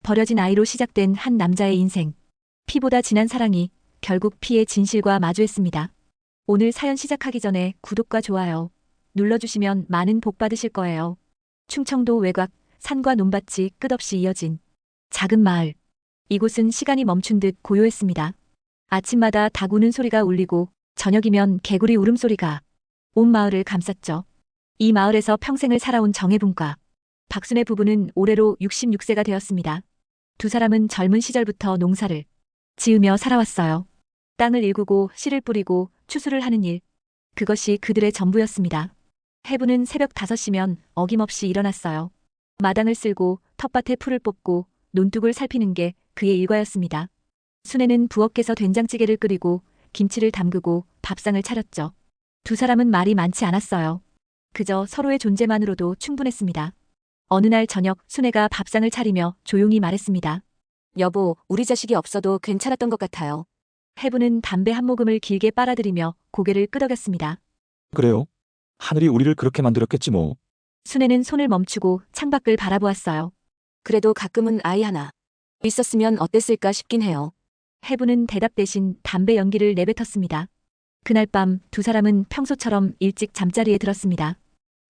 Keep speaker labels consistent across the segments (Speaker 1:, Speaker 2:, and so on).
Speaker 1: 버려진 아이로 시작된 한 남자의 인생. 피보다 진한 사랑이 결국 피의 진실과 마주했습니다. 오늘 사연 시작하기 전에 구독과 좋아요 눌러주시면 많은 복 받으실 거예요. 충청도 외곽, 산과 논밭이 끝없이 이어진 작은 마을. 이곳은 시간이 멈춘 듯 고요했습니다. 아침마다 닭 우는 소리가 울리고 저녁이면 개구리 울음소리가 온 마을을 감쌌죠. 이 마을에서 평생을 살아온 정혜분과 박순애 부부는 올해로 66세가 되었습니다. 두 사람은 젊은 시절부터 농사를 지으며 살아왔어요. 땅을 일구고 씨를 뿌리고 추수를 하는 일. 그것이 그들의 전부였습니다. 해부는 새벽 5시면 어김없이 일어났어요. 마당을 쓸고 텃밭에 풀을 뽑고 논둑을 살피는 게 그의 일과였습니다. 순애는 부엌에서 된장찌개를 끓이고 김치를 담그고 밥상을 차렸죠. 두 사람은 말이 많지 않았어요. 그저 서로의 존재만으로도 충분했습니다. 어느 날 저녁 순애가 밥상을 차리며 조용히 말했습니다.
Speaker 2: 여보, 우리 자식이 없어도 괜찮았던 것 같아요.
Speaker 1: 해부는 담배 한 모금을 길게 빨아들이며 고개를 끄덕였습니다.
Speaker 3: 그래요? 하늘이 우리를 그렇게 만들었겠지 뭐.
Speaker 1: 순애는 손을 멈추고 창밖을 바라보았어요.
Speaker 2: 그래도 가끔은 아이 하나 있었으면 어땠을까 싶긴 해요.
Speaker 1: 해부는 대답 대신 담배 연기를 내뱉었습니다. 그날 밤 두 사람은 평소처럼 일찍 잠자리에 들었습니다.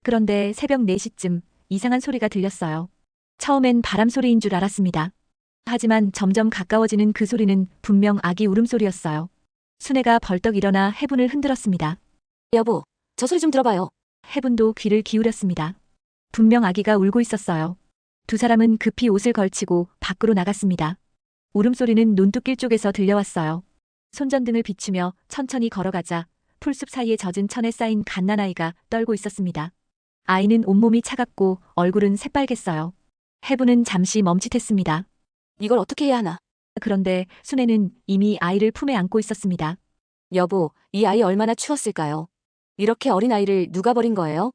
Speaker 1: 그런데 새벽 4시쯤 이상한 소리가 들렸어요. 처음엔 바람 소리인 줄 알았습니다. 하지만 점점 가까워지는 그 소리는 분명 아기 울음소리였어요. 순애가 벌떡 일어나 해분을 흔들었습니다.
Speaker 2: 여보, 저 소리 좀 들어봐요.
Speaker 1: 해분도 귀를 기울였습니다. 분명 아기가 울고 있었어요. 두 사람은 급히 옷을 걸치고 밖으로 나갔습니다. 울음소리는 논둑길 쪽에서 들려왔어요. 손전등을 비추며 천천히 걸어가자 풀숲 사이에 젖은 천에 쌓인 갓난아이가 떨고 있었습니다. 아이는 온몸이 차갑고 얼굴은 새빨갰어요. 해부는 잠시 멈칫했습니다.
Speaker 2: 이걸 어떻게 해야 하나?
Speaker 1: 그런데 순애는 이미 아이를 품에 안고 있었습니다.
Speaker 2: 여보, 이 아이 얼마나 추웠을까요? 이렇게 어린 아이를 누가 버린 거예요?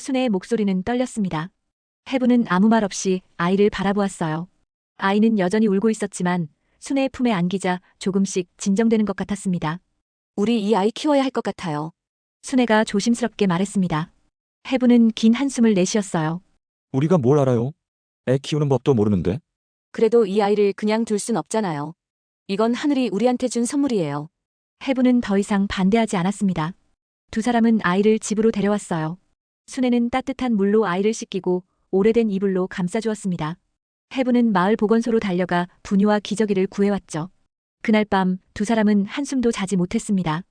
Speaker 1: 순애의 목소리는 떨렸습니다. 해부는 아무 말 없이 아이를 바라보았어요. 아이는 여전히 울고 있었지만 순애의 품에 안기자 조금씩 진정되는 것 같았습니다.
Speaker 2: 우리 이 아이 키워야 할 것 같아요.
Speaker 1: 순애가 조심스럽게 말했습니다. 해부는 긴 한숨을 내쉬었어요.
Speaker 3: 우리가 뭘 알아요? 애 키우는 법도 모르는데.
Speaker 2: 그래도 이 아이를 그냥 둘 순 없잖아요. 이건 하늘이 우리한테 준 선물이에요.
Speaker 1: 해부는 더 이상 반대하지 않았습니다. 두 사람은 아이를 집으로 데려왔어요. 순애는 따뜻한 물로 아이를 씻기고 오래된 이불로 감싸주었습니다. 해부는 마을 보건소로 달려가 부녀와 기저귀를 구해왔죠. 그날 밤 두 사람은 한숨도 자지 못했습니다.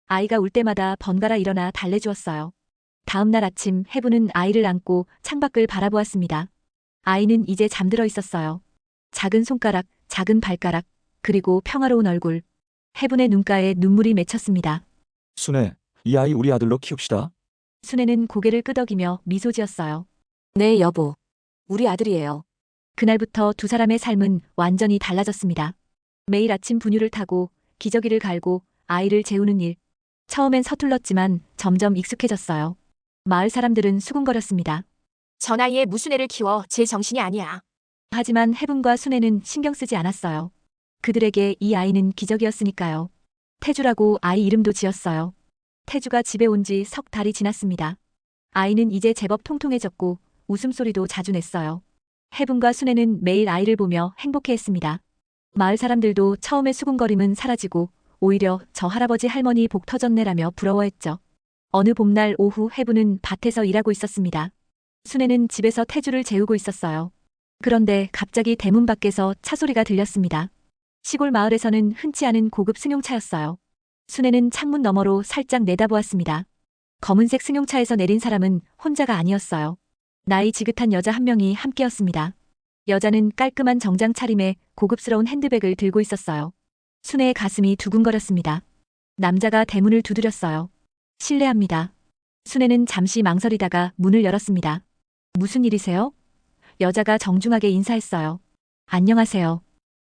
Speaker 1: 아이가 울 때마다 번갈아 일어나 달래주었어요. 다음 날 아침 해부는 아이를 안고 창밖을 바라보았습니다. 아이는 이제 잠들어 있었어요. 작은 손가락, 작은 발가락, 그리고 평화로운 얼굴. 해분의 눈가에 눈물이 맺혔습니다.
Speaker 3: 순애, 이 아이 우리 아들로 키웁시다.
Speaker 1: 순애는 고개를 끄덕이며 미소 지었어요.
Speaker 2: 네, 여보. 우리 아들이에요.
Speaker 1: 그날부터 두 사람의 삶은 완전히 달라졌습니다. 매일 아침 분유를 타고 기저귀를 갈고 아이를 재우는 일. 처음엔 서툴렀지만 점점 익숙해졌어요. 마을 사람들은 수군거렸습니다.
Speaker 4: 저 나이에 무슨 애를 키워 제 정신이 아니야.
Speaker 1: 하지만 해분과 순애는 신경 쓰지 않았어요. 그들에게 이 아이는 기적이었으니까요. 태주라고 아이 이름도 지었어요. 태주가 집에 온 지 석 달이 지났습니다. 아이는 이제 제법 통통해졌고 웃음소리도 자주 냈어요. 해분과 순애는 매일 아이를 보며 행복해했습니다. 마을 사람들도 처음의 수군거림은 사라지고 오히려 저 할아버지 할머니 복 터졌네라며 부러워했죠. 어느 봄날 오후 해분은 밭에서 일하고 있었습니다. 순애는 집에서 태주를 재우고 있었어요. 그런데 갑자기 대문 밖에서 차 소리가 들렸습니다. 시골 마을에서는 흔치 않은 고급 승용차였어요. 순애는 창문 너머로 살짝 내다보았습니다. 검은색 승용차에서 내린 사람은 혼자가 아니었어요. 나이 지긋한 여자 한 명이 함께였습니다. 여자는 깔끔한 정장 차림에 고급스러운 핸드백을 들고 있었어요. 순애의 가슴이 두근거렸습니다. 남자가 대문을 두드렸어요. 실례합니다. 순애는 잠시 망설이다가 문을 열었습니다. 무슨 일이세요? 여자가 정중하게 인사했어요. 안녕하세요.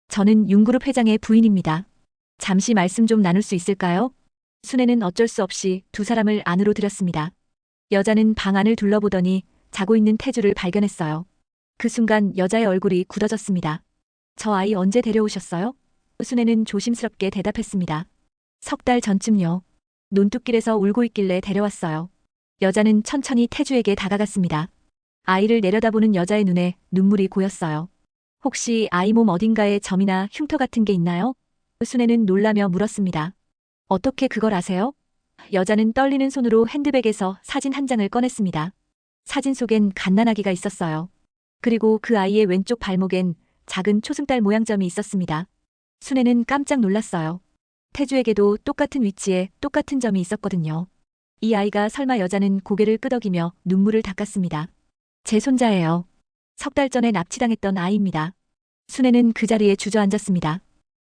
Speaker 1: 저는 윤그룹 회장의 부인입니다. 잠시 말씀 좀 나눌 수 있을까요? 순애는 어쩔 수 없이 두 사람을 안으로 들였습니다. 여자는 방 안을 둘러보더니 자고 있는 태주를 발견했어요. 그 순간 여자의 얼굴이 굳어졌습니다. 저 아이 언제 데려오셨어요? 순애는 조심스럽게 대답했습니다. 석 달 전쯤요. 논뚝길에서 울고 있길래 데려왔어요. 여자는 천천히 태주에게 다가갔습니다. 아이를 내려다보는 여자의 눈에 눈물이 고였어요. 혹시 아이 몸 어딘가에 점이나 흉터 같은 게 있나요? 순애는 놀라며 물었습니다. 어떻게 그걸 아세요? 여자는 떨리는 손으로 핸드백에서 사진 한 장을 꺼냈습니다. 사진 속엔 갓난아기가 있었어요. 그리고 그 아이의 왼쪽 발목엔 작은 초승달 모양 점이 있었습니다. 순애는 깜짝 놀랐어요. 태주에게도 똑같은 위치에 똑같은 점이 있었거든요. 이 아이가 설마 여자는 고개를 끄덕이며 눈물을 닦았습니다. 제 손자예요. 석 달 전에 납치당했던 아이입니다. 순애는 그 자리에 주저앉았습니다.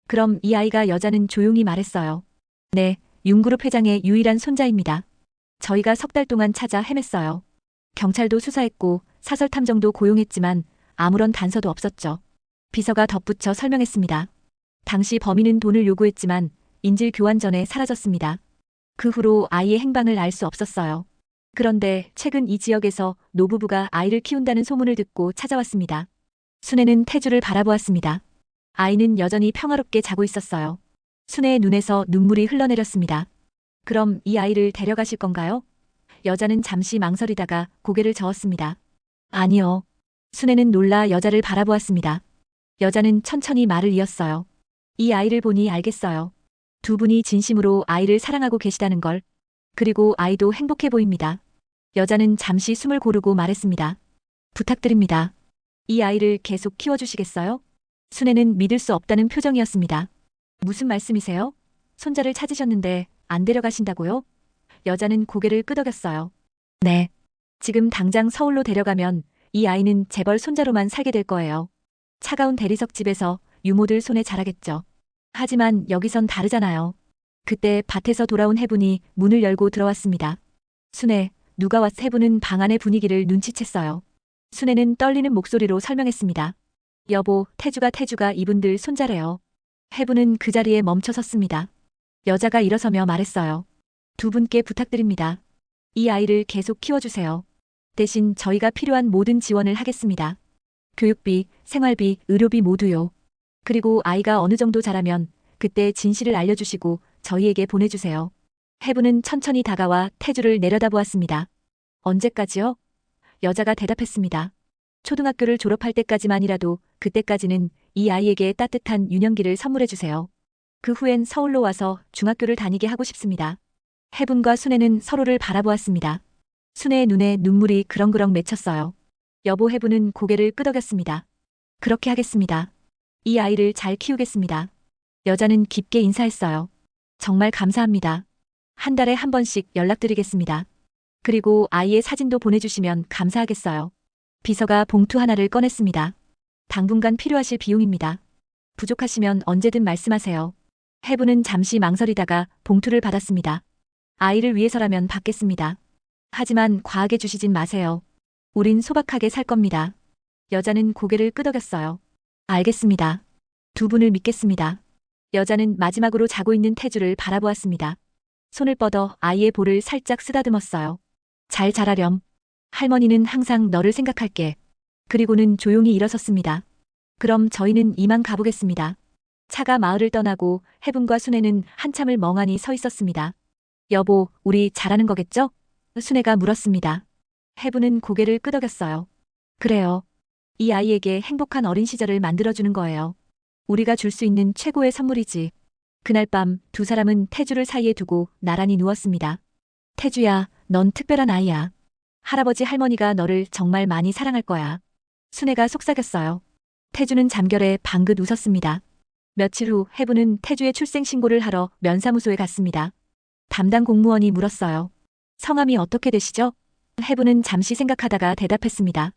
Speaker 1: 그럼 이 아이가 여자는 조용히 말했어요. 네, 윤그룹 회장의 유일한 손자입니다. 저희가 석 달 동안 찾아 헤맸어요. 경찰도 수사했고 사설 탐정도 고용했지만 아무런 단서도 없었죠. 비서가 덧붙여 설명했습니다. 당시 범인은 돈을 요구했지만 인질 교환 전에 사라졌습니다. 그 후로 아이의 행방을 알 수 없었어요. 그런데 최근 이 지역에서 노부부가 아이를 키운다는 소문을 듣고 찾아왔습니다. 순애는 태주를 바라보았습니다. 아이는 여전히 평화롭게 자고 있었어요. 순애의 눈에서 눈물이 흘러내렸습니다. 그럼 이 아이를 데려가실 건가요? 여자는 잠시 망설이다가 고개를 저었습니다. 아니요. 순애는 놀라 여자를 바라보았습니다. 여자는 천천히 말을 이었어요. 이 아이를 보니 알겠어요. 두 분이 진심으로 아이를 사랑하고 계시다는 걸. 그리고 아이도 행복해 보입니다. 여자는 잠시 숨을 고르고 말했습니다. 부탁드립니다. 이 아이를 계속 키워주시겠어요? 순애는 믿을 수 없다는 표정이었습니다. 무슨 말씀이세요? 손자를 찾으셨는데 안 데려가신다고요? 여자는 고개를 끄덕였어요. 네. 지금 당장 서울로 데려가면 이 아이는 재벌 손자로만 살게 될 거예요. 차가운 대리석 집에서 유모들 손에 자라겠죠. 하지만 여기선 다르잖아요. 그때 밭에서 돌아온 해분이 문을 열고 들어왔습니다. 순애, 누가 왔? 해분은 방 안의 분위기를 눈치챘어요. 순애는 떨리는 목소리로 설명했습니다. 여보, 태주가 이분들 손자래요. 해분은 그 자리에 멈춰 섰습니다. 여자가 일어서며 말했어요. 두 분께 부탁드립니다. 이 아이를 계속 키워주세요. 대신 저희가 필요한 모든 지원을 하겠습니다. 교육비, 생활비, 의료비 모두요. 그리고 아이가 어느 정도 자라면 그때 진실을 알려주시고 저희에게 보내주세요. 해분은 천천히 다가와 태주를 내려다보았습니다. 언제까지요? 여자가 대답했습니다. 초등학교를 졸업할 때까지만이라도 그때까지는 이 아이에게 따뜻한 유년기를 선물해주세요. 그 후엔 서울로 와서 중학교를 다니게 하고 싶습니다. 해분과 순애는 서로를 바라보았습니다. 순애의 눈에 눈물이 그렁그렁 맺혔어요. 여보, 해분은 고개를 끄덕였습니다. 그렇게 하겠습니다. 이 아이를 잘 키우겠습니다. 여자는 깊게 인사했어요. 정말 감사합니다. 한 달에 한 번씩 연락드리겠습니다. 그리고 아이의 사진도 보내주시면 감사하겠어요. 비서가 봉투 하나를 꺼냈습니다. 당분간 필요하실 비용입니다. 부족하시면 언제든 말씀하세요. 해분은 잠시 망설이다가 봉투를 받았습니다. 아이를 위해서라면 받겠습니다. 하지만 과하게 주시진 마세요. 우린 소박하게 살 겁니다. 여자는 고개를 끄덕였어요. 알겠습니다. 두 분을 믿겠습니다. 여자는 마지막으로 자고 있는 태주를 바라보았습니다. 손을 뻗어 아이의 볼을 살짝 쓰다듬었어요. 잘 자라렴. 할머니는 항상 너를 생각할게. 그리고는 조용히 일어섰습니다. 그럼 저희는 이만 가보겠습니다. 차가 마을을 떠나고 해분과 순애는 한참을 멍하니 서 있었습니다. 여보, 우리 잘하는 거겠죠? 순애가 물었습니다. 해분은 고개를 끄덕였어요. 그래요. 이 아이에게 행복한 어린 시절을 만들어주는 거예요. 우리가 줄 수 있는 최고의 선물이지. 그날 밤 두 사람은 태주를 사이에 두고 나란히 누웠습니다. 태주야, 넌 특별한 아이야. 할아버지 할머니가 너를 정말 많이 사랑할 거야. 순애가 속삭였어요. 태주는 잠결에 방긋 웃었습니다. 며칠 후 해분은 태주의 출생신고를 하러 면사무소에 갔습니다. 담당 공무원이 물었어요. 성함이 어떻게 되시죠? 해분은 잠시 생각하다가 대답했습니다.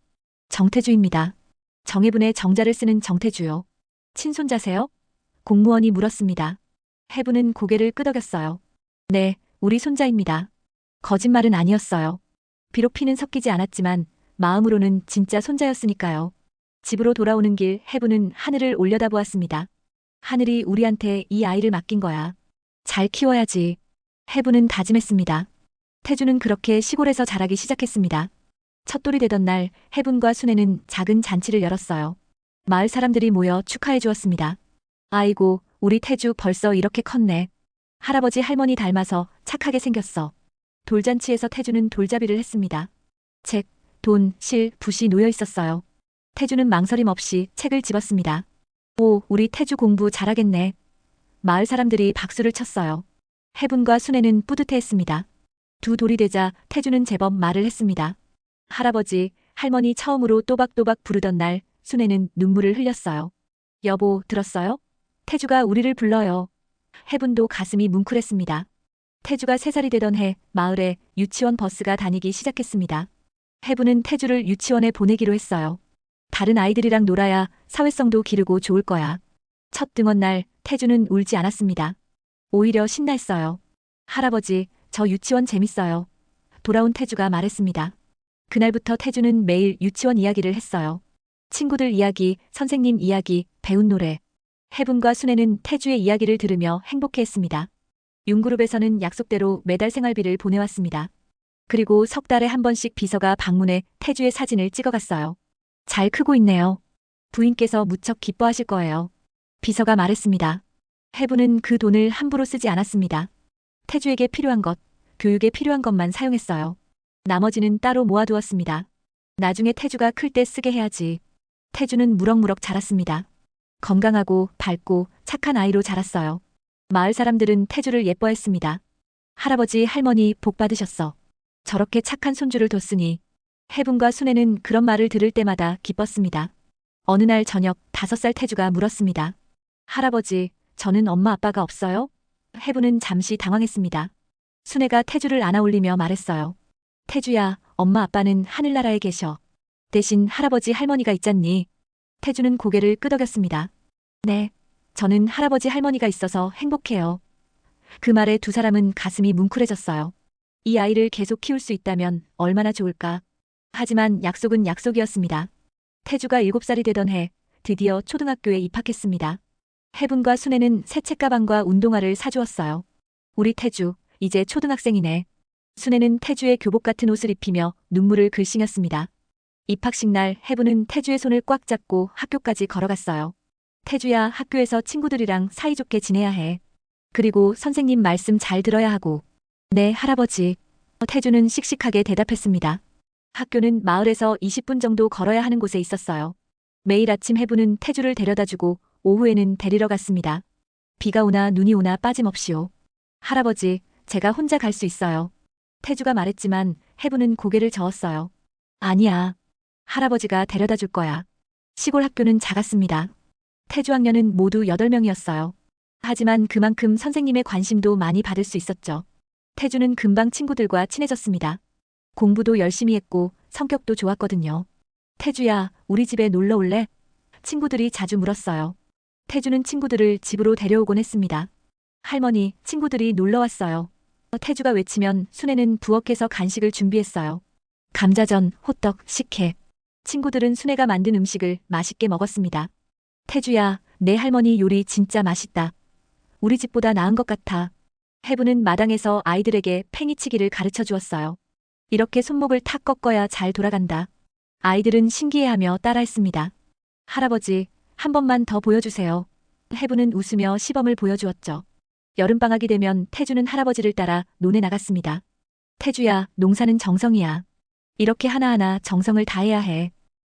Speaker 1: 정태주입니다. 정해분의 정자를 쓰는 정태주요. 친손자세요? 공무원이 물었습니다. 해분은 고개를 끄덕였어요. 네, 우리 손자입니다. 거짓말은 아니었어요. 비록 피는 섞이지 않았지만 마음으로는 진짜 손자였으니까요. 집으로 돌아오는 길 해분은 하늘을 올려다보았습니다. 하늘이 우리한테 이 아이를 맡긴 거야. 잘 키워야지. 해분은 다짐했습니다. 태주는 그렇게 시골에서 자라기 시작했습니다. 첫돌이 되던 날 해분과 순애는 작은 잔치를 열었어요. 마을 사람들이 모여 축하해 주었습니다. 아이고, 우리 태주 벌써 이렇게 컸네. 할아버지 할머니 닮아서 착하게 생겼어. 돌잔치에서 태주는 돌잡이를 했습니다. 책, 돈, 실, 붓이 놓여 있었어요. 태주는 망설임 없이 책을 집었습니다. 오, 우리 태주 공부 잘하겠네. 마을 사람들이 박수를 쳤어요. 해분과 순애는 뿌듯해했습니다. 두 돌이 되자 태주는 제법 말을 했습니다. 할아버지, 할머니 처음으로 또박또박 부르던 날 순애는 눈물을 흘렸어요. 여보, 들었어요? 태주가 우리를 불러요. 해분도 가슴이 뭉클했습니다. 태주가 3살이 되던 해 마을에 유치원 버스가 다니기 시작했습니다. 해분은 태주를 유치원에 보내기로 했어요. 다른 아이들이랑 놀아야 사회성도 기르고 좋을 거야. 첫 등원 날 태주는 울지 않았습니다. 오히려 신나했어요. 할아버지, 저 유치원 재밌어요. 돌아온 태주가 말했습니다. 그날부터 태주는 매일 유치원 이야기를 했어요. 친구들 이야기, 선생님 이야기, 배운 노래. 해분과 순애는 태주의 이야기를 들으며 행복해했습니다. 윤그룹에서는 약속대로 매달 생활비를 보내왔습니다. 그리고 석 달에 한 번씩 비서가 방문해 태주의 사진을 찍어갔어요. 잘 크고 있네요. 부인께서 무척 기뻐하실 거예요. 비서가 말했습니다. 해분은 그 돈을 함부로 쓰지 않았습니다. 태주에게 필요한 것, 교육에 필요한 것만 사용했어요. 나머지는 따로 모아두었습니다. 나중에 태주가 클 때 쓰게 해야지. 태주는 무럭무럭 자랐습니다. 건강하고 밝고 착한 아이로 자랐어요. 마을 사람들은 태주를 예뻐했습니다. 할아버지, 할머니 복 받으셨어. 저렇게 착한 손주를 뒀으니. 해분과 순애는 그런 말을 들을 때마다 기뻤습니다. 어느 날 저녁 5살 태주가 물었습니다. 할아버지, 저는 엄마 아빠가 없어요? 해분은 잠시 당황했습니다. 순애가 태주를 안아올리며 말했어요. 태주야, 엄마 아빠는 하늘나라에 계셔. 대신 할아버지 할머니가 있잖니. 태주는 고개를 끄덕였습니다. 네, 저는 할아버지 할머니가 있어서 행복해요. 그 말에 두 사람은 가슴이 뭉클해졌어요. 이 아이를 계속 키울 수 있다면 얼마나 좋을까. 하지만 약속은 약속이었습니다. 태주가 7살이 되던 해 드디어 초등학교에 입학했습니다. 해분과 순애는 새 책가방과 운동화를 사주었어요. 우리 태주, 이제 초등학생이네. 순애는 태주의 교복 같은 옷을 입히며 눈물을 글썽였습니다. 입학식 날 해분은 태주의 손을 꽉 잡고 학교까지 걸어갔어요. 태주야, 학교에서 친구들이랑 사이좋게 지내야 해. 그리고 선생님 말씀 잘 들어야 하고. 네, 할아버지. 태주는 씩씩하게 대답했습니다. 학교는 마을에서 20분 정도 걸어야 하는 곳에 있었어요. 매일 아침 해분은 태주를 데려다주고 오후에는 데리러 갔습니다. 비가 오나 눈이 오나 빠짐없이요. 할아버지, 제가 혼자 갈 수 있어요. 태주가 말했지만 해분은 고개를 저었어요. 아니야. 할아버지가 데려다 줄 거야. 시골 학교는 작았습니다. 태주 학년은 모두 8명이었어요. 하지만 그만큼 선생님의 관심도 많이 받을 수 있었죠. 태주는 금방 친구들과 친해졌습니다. 공부도 열심히 했고 성격도 좋았거든요. 태주야, 우리 집에 놀러 올래? 친구들이 자주 물었어요. 태주는 친구들을 집으로 데려오곤 했습니다. 할머니, 친구들이 놀러 왔어요. 태주가 외치면 순애는 부엌에서 간식을 준비했어요. 감자전, 호떡, 식혜. 친구들은 순애가 만든 음식을 맛있게 먹었습니다. 태주야, 내 할머니 요리 진짜 맛있다. 우리 집보다 나은 것 같아. 해분은 마당에서 아이들에게 팽이치기를 가르쳐 주었어요. 이렇게 손목을 탁 꺾어야 잘 돌아간다. 아이들은 신기해하며 따라했습니다. 할아버지, 한 번만 더 보여주세요. 해분은 웃으며 시범을 보여주었죠. 여름방학이 되면 태주는 할아버지를 따라 논에 나갔습니다. 태주야, 농사는 정성이야. 이렇게 하나하나 정성을 다해야 해.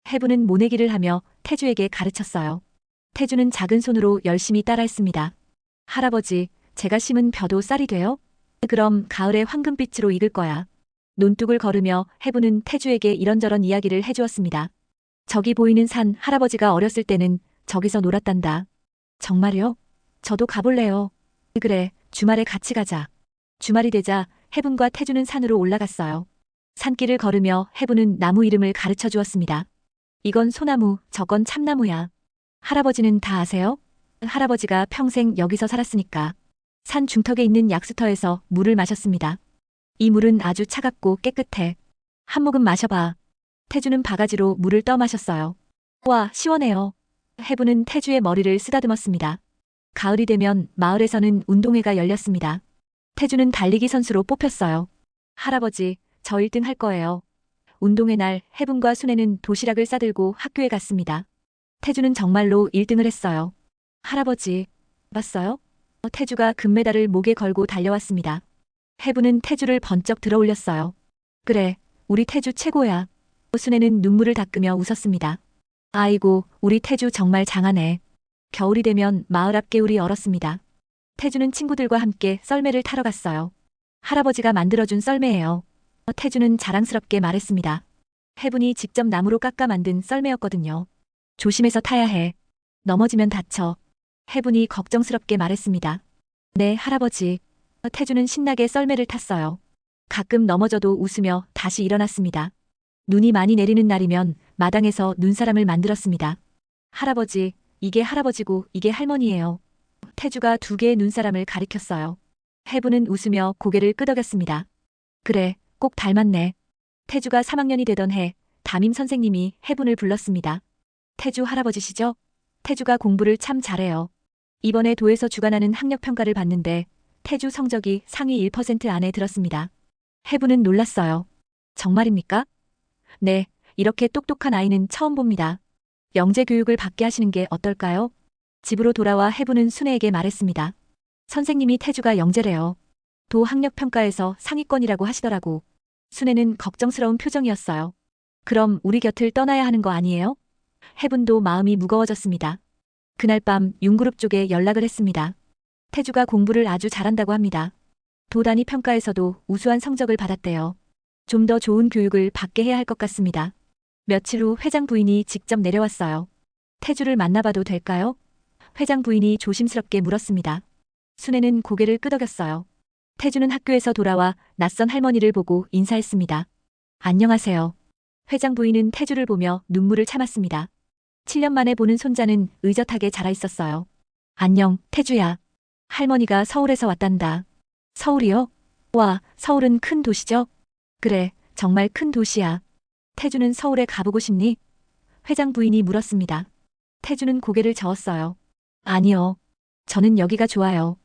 Speaker 1: 해분은 모내기를 하며 태주에게 가르쳤어요. 태주는 작은 손으로 열심히 따라했습니다. 할아버지, 제가 심은 벼도 쌀이 돼요? 그럼 가을에 황금빛으로 익을 거야. 논둑을 걸으며 해분은 태주에게 이런저런 이야기를 해주었습니다. 저기 보이는 산, 할아버지가 어렸을 때는 저기서 놀았단다. 정말요? 저도 가볼래요. 그래, 주말에 같이 가자. 주말이 되자 해분과 태주는 산으로 올라갔어요. 산길을 걸으며 해분은 나무 이름을 가르쳐 주었습니다. 이건 소나무, 저건 참나무야. 할아버지는 다 아세요? 할아버지가 평생 여기서 살았으니까. 산 중턱에 있는 약수터에서 물을 마셨습니다. 이 물은 아주 차갑고 깨끗해. 한 모금 마셔봐. 태주는 바가지로 물을 떠 마셨어요. 와, 시원해요. 해분은 태주의 머리를 쓰다듬었습니다. 가을이 되면 마을에서는 운동회가 열렸습니다. 태주는 달리기 선수로 뽑혔어요. 할아버지, 저 1등 할 거예요. 운동회 날 해분과 순애는 도시락을 싸들고 학교에 갔습니다. 태주는 정말로 1등을 했어요. 할아버지, 봤어요? 태주가 금메달을 목에 걸고 달려왔습니다. 해분은 태주를 번쩍 들어 올렸어요. 그래, 우리 태주 최고야. 순애는 눈물을 닦으며 웃었습니다. 아이고, 우리 태주 정말 장하네. 겨울이 되면 마을 앞 개울이 얼었습니다. 태주는 친구들과 함께 썰매를 타러 갔어요. 할아버지가 만들어준 썰매예요. 태주는 자랑스럽게 말했습니다. 해분이 직접 나무로 깎아 만든 썰매였거든요. 조심해서 타야 해. 넘어지면 다쳐. 해분이 걱정스럽게 말했습니다. 네, 할아버지. 태주는 신나게 썰매를 탔어요. 가끔 넘어져도 웃으며 다시 일어났습니다. 눈이 많이 내리는 날이면 마당에서 눈사람을 만들었습니다. 할아버지, 이게 할아버지고 이게 할머니예요. 태주가 두 개의 눈사람을 가리켰어요. 해분은 웃으며 고개를 끄덕였습니다. 그래, 꼭 닮았네. 태주가 3학년이 되던 해 담임 선생님이 해분을 불렀습니다. 태주 할아버지시죠? 태주가 공부를 참 잘해요. 이번에 도에서 주관하는 학력평가를 봤는데 태주 성적이 상위 1% 안에 들었습니다. 해분은 놀랐어요. 정말입니까? 네, 이렇게 똑똑한 아이는 처음 봅니다. 영재 교육을 받게 하시는 게 어떨까요? 집으로 돌아와 해분은 순애에게 말했습니다. 선생님이 태주가 영재래요. 도 학력평가에서 상위권이라고 하시더라고. 순애는 걱정스러운 표정이었어요. 그럼 우리 곁을 떠나야 하는 거 아니에요? 해분도 마음이 무거워졌습니다. 그날 밤 윤그룹 쪽에 연락을 했습니다. 태주가 공부를 아주 잘한다고 합니다. 도 단위 평가에서도 우수한 성적을 받았대요. 좀 더 좋은 교육을 받게 해야 할 것 같습니다. 며칠 후 회장 부인이 직접 내려왔어요. 태주를 만나봐도 될까요? 회장 부인이 조심스럽게 물었습니다. 순애는 고개를 끄덕였어요. 태주는 학교에서 돌아와 낯선 할머니를 보고 인사했습니다. 안녕하세요. 회장 부인은 태주를 보며 눈물을 참았습니다. 7년 만에 보는 손자는 의젓하게 자라 있었어요. 안녕, 태주야. 할머니가 서울에서 왔단다. 서울이요? 와, 서울은 큰 도시죠? 그래, 정말 큰 도시야. 태주는 서울에 가보고 싶니? 회장 부인이 물었습니다. 태주는 고개를 저었어요. 아니요. 저는 여기가 좋아요.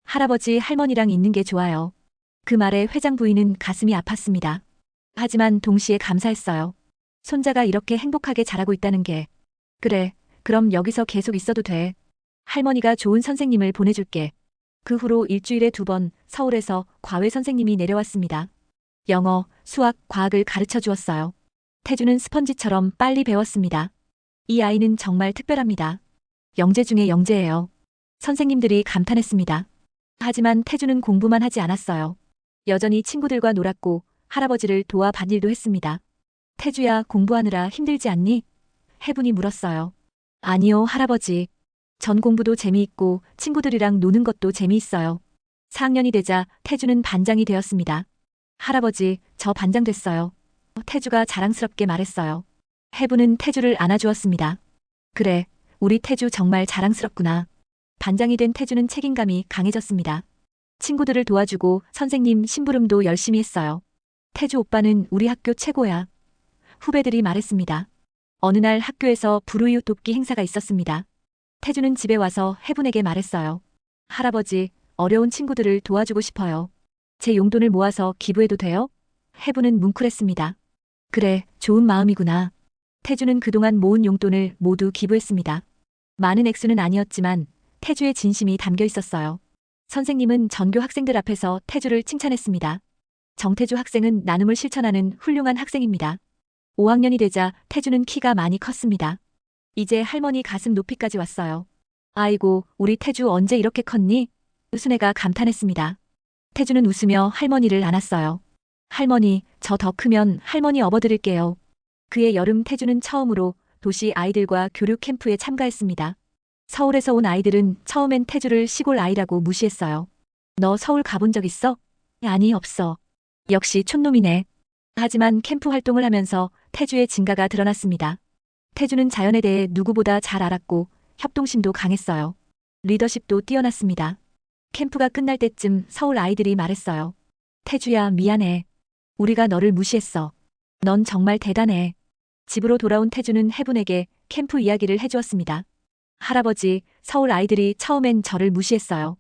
Speaker 1: 할아버지, 할머니랑 있는 게 좋아요. 그 말에 회장 부인은 가슴이 아팠습니다. 하지만 동시에 감사했어요. 손자가 이렇게 행복하게 자라고 있다는 게. 그래, 그럼 여기서 계속 있어도 돼. 할머니가 좋은 선생님을 보내줄게. 그 후로 일주일에 2번 서울에서 과외 선생님이 내려왔습니다. 영어, 수학, 과학을 가르쳐 주었어요. 태주는 스펀지처럼 빨리 배웠습니다. 이 아이는 정말 특별합니다. 영재 중에 영재예요. 선생님들이 감탄했습니다. 하지만 태주는 공부만 하지 않았어요. 여전히 친구들과 놀았고 할아버지를 도와 밭일도 했습니다. 태주야, 공부하느라 힘들지 않니? 해분이 물었어요. 아니요, 할아버지. 전 공부도 재미있고 친구들이랑 노는 것도 재미있어요. 4학년이 되자 태주는 반장이 되었습니다. 할아버지, 저 반장 됐어요. 태주가 자랑스럽게 말했어요. 해분은 태주를 안아주었습니다. 그래, 우리 태주 정말 자랑스럽구나. 반장이 된 태주는 책임감이 강해졌습니다. 친구들을 도와주고 선생님 심부름도 열심히 했어요. 태주 오빠는 우리 학교 최고야. 후배들이 말했습니다. 어느 날 학교에서 불우이웃 돕기 행사가 있었습니다. 태주는 집에 와서 해분에게 말했어요. 할아버지, 어려운 친구들을 도와주고 싶어요. 제 용돈을 모아서 기부해도 돼요? 해분은 뭉클했습니다. 그래, 좋은 마음이구나. 태주는 그동안 모은 용돈을 모두 기부했습니다. 많은 액수는 아니었지만 태주의 진심이 담겨 있었어요. 선생님은 전교 학생들 앞에서 태주를 칭찬했습니다. 정태주 학생은 나눔을 실천하는 훌륭한 학생입니다. 5학년이 되자 태주는 키가 많이 컸습니다. 이제 할머니 가슴 높이까지 왔어요. 아이고, 우리 태주 언제 이렇게 컸니? 순애가 감탄했습니다. 태주는 웃으며 할머니를 안았어요. 할머니, 저 더 크면 할머니 업어드릴게요. 그해 여름 태주는 처음으로 도시 아이들과 교류 캠프에 참가했습니다. 서울에서 온 아이들은 처음엔 태주를 시골 아이라고 무시했어요. 너 서울 가본 적 있어? 아니, 없어. 역시 촌놈이네. 하지만 캠프 활동을 하면서 태주의 진가가 드러났습니다. 태주는 자연에 대해 누구보다 잘 알았고 협동심도 강했어요. 리더십도 뛰어났습니다. 캠프가 끝날 때쯤 서울 아이들이 말했어요. 태주야, 미안해. 우리가 너를 무시했어. 넌 정말 대단해. 집으로 돌아온 태주는 해분에게 캠프 이야기를 해주었습니다. 할아버지, 서울 아이들이 처음엔 저를 무시했어요.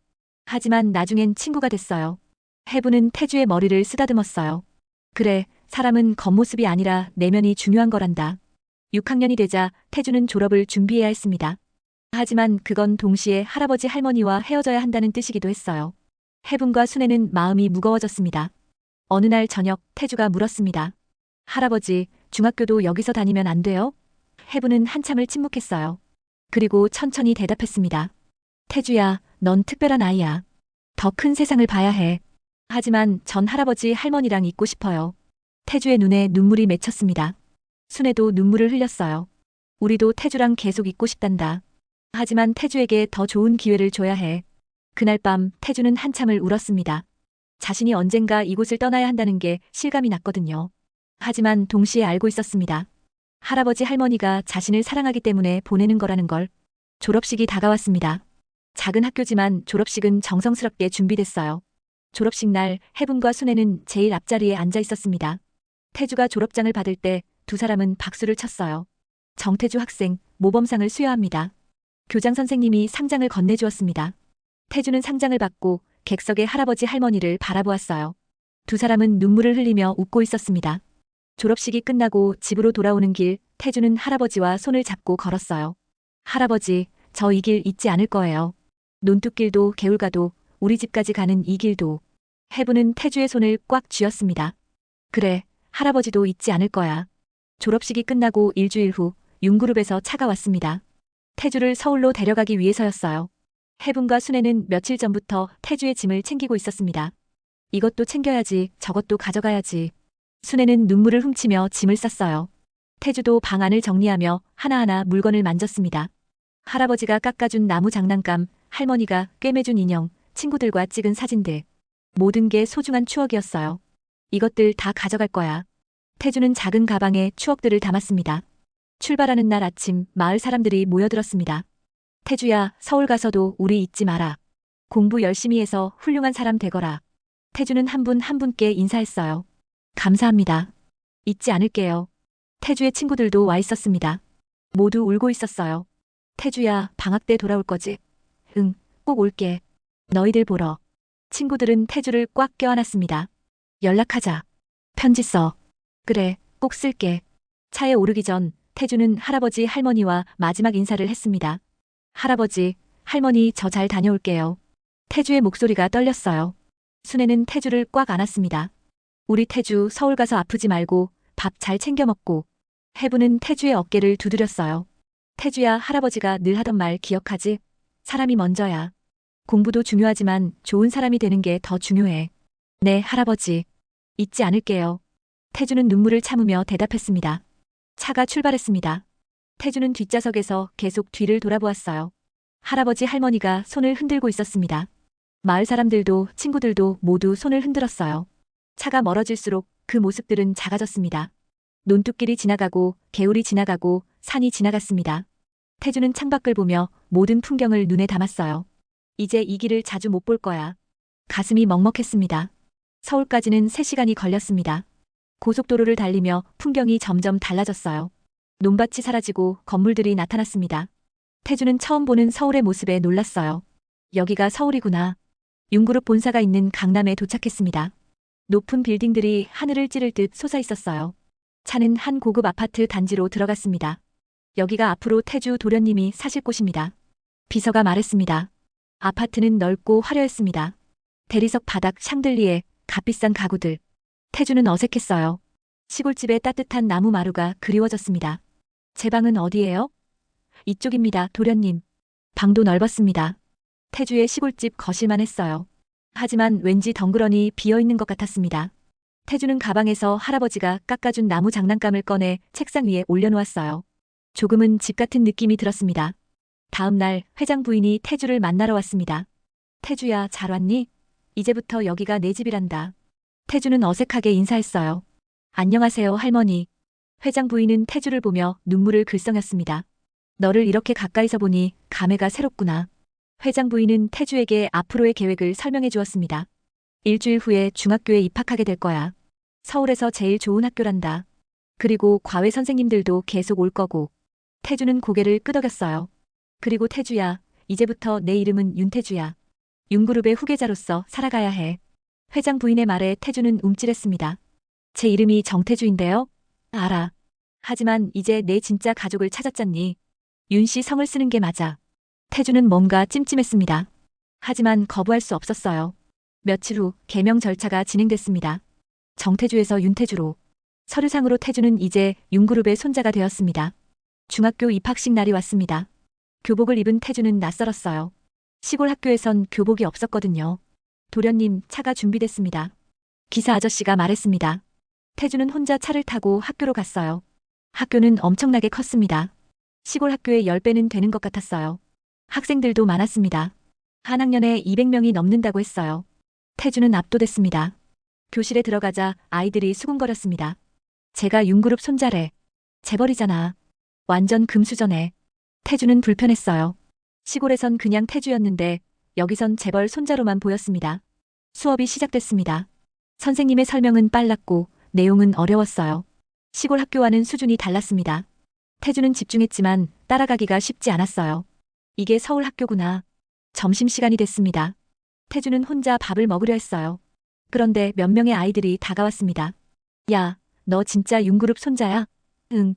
Speaker 1: 하지만 나중엔 친구가 됐어요. 해분은 태주의 머리를 쓰다듬었어요. 그래, 사람은 겉모습이 아니라 내면이 중요한 거란다. 6학년이 되자 태주는 졸업을 준비해야 했습니다. 하지만 그건 동시에 할아버지 할머니와 헤어져야 한다는 뜻이기도 했어요. 해분과 순애는 마음이 무거워졌습니다. 어느 날 저녁 태주가 물었습니다. 할아버지, 중학교도 여기서 다니면 안 돼요? 해부는 한참을 침묵했어요. 그리고 천천히 대답했습니다. 태주야, 넌 특별한 아이야. 더 큰 세상을 봐야 해. 하지만 전 할아버지 할머니랑 있고 싶어요. 태주의 눈에 눈물이 맺혔습니다. 순애도 눈물을 흘렸어요. 우리도 태주랑 계속 있고 싶단다. 하지만 태주에게 더 좋은 기회를 줘야 해. 그날 밤 태주는 한참을 울었습니다. 자신이 언젠가 이곳을 떠나야 한다는 게 실감이 났거든요. 하지만 동시에 알고 있었습니다. 할아버지 할머니가 자신을 사랑하기 때문에 보내는 거라는 걸. 졸업식이 다가왔습니다. 작은 학교지만 졸업식은 정성스럽게 준비됐어요. 졸업식 날 해분과 순애는 제일 앞자리에 앉아 있었습니다. 태주가 졸업장을 받을 때 두 사람은 박수를 쳤어요. 정태주 학생, 모범상을 수여합니다. 교장 선생님이 상장을 건네주었습니다. 태주는 상장을 받고 객석의 할아버지 할머니를 바라보았어요. 두 사람은 눈물을 흘리며 웃고 있었습니다. 졸업식이 끝나고 집으로 돌아오는 길, 태주는 할아버지와 손을 잡고 걸었어요. 할아버지, 저 이 길 잊지 않을 거예요. 논뚝길도 개울가도 우리 집까지 가는 이 길도. 해부는 태주의 손을 꽉 쥐었습니다. 그래, 할아버지도 잊지 않을 거야. 졸업식이 끝나고 일주일 후 윤그룹에서 차가 왔습니다. 태주를 서울로 데려가기 위해서였어요. 해분과 순애는 며칠 전부터 태주의 짐을 챙기고 있었습니다. 이것도 챙겨야지, 저것도 가져가야지. 순애는 눈물을 훔치며 짐을 쌌어요. 태주도 방 안을 정리하며 하나하나 물건을 만졌습니다. 할아버지가 깎아준 나무 장난감, 할머니가 꿰매준 인형, 친구들과 찍은 사진들. 모든 게 소중한 추억이었어요. 이것들 다 가져갈 거야. 태주는 작은 가방에 추억들을 담았습니다. 출발하는 날 아침 마을 사람들이 모여들었습니다. 태주야, 서울 가서도 우리 잊지 마라. 공부 열심히 해서 훌륭한 사람 되거라. 태주는 한 분 한 분께 인사했어요. 감사합니다. 잊지 않을게요. 태주의 친구들도 와 있었습니다. 모두 울고 있었어요. 태주야, 방학 때 돌아올 거지? 응, 꼭 올게. 너희들 보러. 친구들은 태주를 꽉 껴안았습니다. 연락하자. 편지 써. 그래, 꼭 쓸게. 차에 오르기 전 태주는 할아버지 할머니와 마지막 인사를 했습니다. 할아버지, 할머니 저 잘 다녀올게요. 태주의 목소리가 떨렸어요. 순애는 태주를 꽉 안았습니다. 우리 태주 서울 가서 아프지 말고 밥 잘 챙겨 먹고. 해부는 태주의 어깨를 두드렸어요. 태주야, 할아버지가 늘 하던 말 기억하지? 사람이 먼저야. 공부도 중요하지만 좋은 사람이 되는 게 더 중요해. 네, 할아버지. 잊지 않을게요. 태주는 눈물을 참으며 대답했습니다. 차가 출발했습니다. 태주는 뒷좌석에서 계속 뒤를 돌아보았어요. 할아버지 할머니가 손을 흔들고 있었습니다. 마을 사람들도 친구들도 모두 손을 흔들었어요. 차가 멀어질수록 그 모습들은 작아졌습니다. 논뚝길이 지나가고 개울이 지나가고 산이 지나갔습니다. 태주는 창밖을 보며 모든 풍경을 눈에 담았어요. 이제 이 길을 자주 못 볼 거야. 가슴이 먹먹했습니다. 서울까지는 3시간이 걸렸습니다. 고속도로를 달리며 풍경이 점점 달라졌어요. 논밭이 사라지고 건물들이 나타났습니다. 태주는 처음 보는 서울의 모습에 놀랐어요. 여기가 서울이구나. 윤그룹 본사가 있는 강남에 도착했습니다. 높은 빌딩들이 하늘을 찌를 듯 솟아 있었어요. 차는 한 고급 아파트 단지로 들어갔습니다. 여기가 앞으로 태주 도련님이 사실 곳입니다. 비서가 말했습니다. 아파트는 넓고 화려했습니다. 대리석 바닥 샹들리에 값비싼 가구들. 태주는 어색했어요. 시골집의 따뜻한 나무 마루가 그리워졌습니다. 제 방은 어디예요? 이쪽입니다, 도련님. 방도 넓었습니다. 태주의 시골집 거실만 했어요. 하지만 왠지 덩그러니 비어있는 것 같았습니다. 태주는 가방에서 할아버지가 깎아준 나무 장난감을 꺼내 책상 위에 올려놓았어요. 조금은 집 같은 느낌이 들었습니다. 다음 날 회장 부인이 태주를 만나러 왔습니다. 태주야, 잘 왔니? 이제부터 여기가 내 집이란다. 태주는 어색하게 인사했어요. 안녕하세요, 할머니. 회장 부인은 태주를 보며 눈물을 글썽였습니다. 너를 이렇게 가까이서 보니 감회가 새롭구나. 회장 부인은 태주에게 앞으로의 계획을 설명해 주었습니다. 일주일 후에 중학교에 입학하게 될 거야. 서울에서 제일 좋은 학교란다. 그리고 과외 선생님들도 계속 올 거고. 태주는 고개를 끄덕였어요. 그리고 태주야, 이제부터 내 이름은 윤태주야. 윤그룹의 후계자로서 살아가야 해. 회장 부인의 말에 태주는 움찔했습니다. 제 이름이 정태주인데요? 알아. 하지만 이제 내 진짜 가족을 찾았잖니. 윤 씨 성을 쓰는 게 맞아. 태주는 뭔가 찜찜했습니다. 하지만 거부할 수 없었어요. 며칠 후 개명 절차가 진행됐습니다. 정태주에서 윤태주로. 서류상으로 태주는 이제 윤그룹의 손자가 되었습니다. 중학교 입학식 날이 왔습니다. 교복을 입은 태주는 낯설었어요. 시골 학교에선 교복이 없었거든요. 도련님, 차가 준비됐습니다. 기사 아저씨가 말했습니다. 태주는 혼자 차를 타고 학교로 갔어요. 학교는 엄청나게 컸습니다. 시골 학교의 10배는 되는 것 같았어요. 학생들도 많았습니다. 한 학년에 200명이 넘는다고 했어요. 태주는 압도됐습니다. 교실에 들어가자 아이들이 수군거렸습니다. 제가 윤그룹 손자래. 재벌이잖아. 완전 금수저네. 태주는 불편했어요. 시골에선 그냥 태주였는데 여기선 재벌 손자로만 보였습니다. 수업이 시작됐습니다. 선생님의 설명은 빨랐고 내용은 어려웠어요. 시골 학교와는 수준이 달랐습니다. 태주는 집중했지만 따라가기가 쉽지 않았어요. 이게 서울 학교구나. 점심시간이 됐습니다. 태주는 혼자 밥을 먹으려 했어요. 그런데 몇 명의 아이들이 다가왔습니다. 야, 너 진짜 윤그룹 손자야? 응.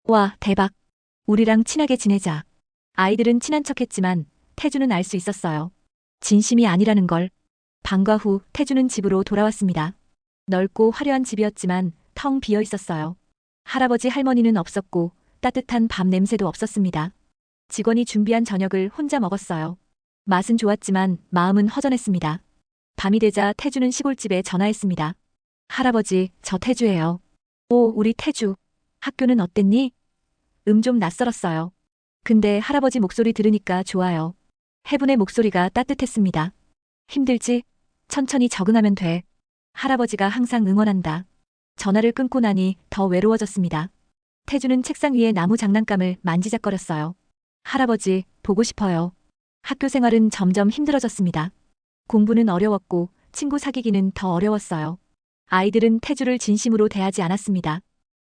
Speaker 1: 와, 대박. 우리랑 친하게 지내자. 아이들은 친한 척했지만 태주는 알 수 있었어요. 진심이 아니라는 걸. 방과 후 태주는 집으로 돌아왔습니다. 넓고 화려한 집이었지만 텅 비어 있었어요. 할아버지 할머니는 없었고 따뜻한 밥 냄새도 없었습니다. 직원이 준비한 저녁을 혼자 먹었어요. 맛은 좋았지만 마음은 허전했습니다. 밤이 되자 태주는 시골집에 전화했습니다. 할아버지, 저 태주예요. 오, 우리 태주. 학교는 어땠니? 좀 낯설었어요. 근데 할아버지 목소리 들으니까 좋아요. 해분의 목소리가 따뜻했습니다. 힘들지? 천천히 적응하면 돼. 할아버지가 항상 응원한다. 전화를 끊고 나니 더 외로워졌습니다. 태주는 책상 위에 나무 장난감을 만지작거렸어요. 할아버지, 보고 싶어요. 학교 생활은 점점 힘들어졌습니다. 공부는 어려웠고 친구 사귀기는 더 어려웠어요. 아이들은 태주를 진심으로 대하지 않았습니다.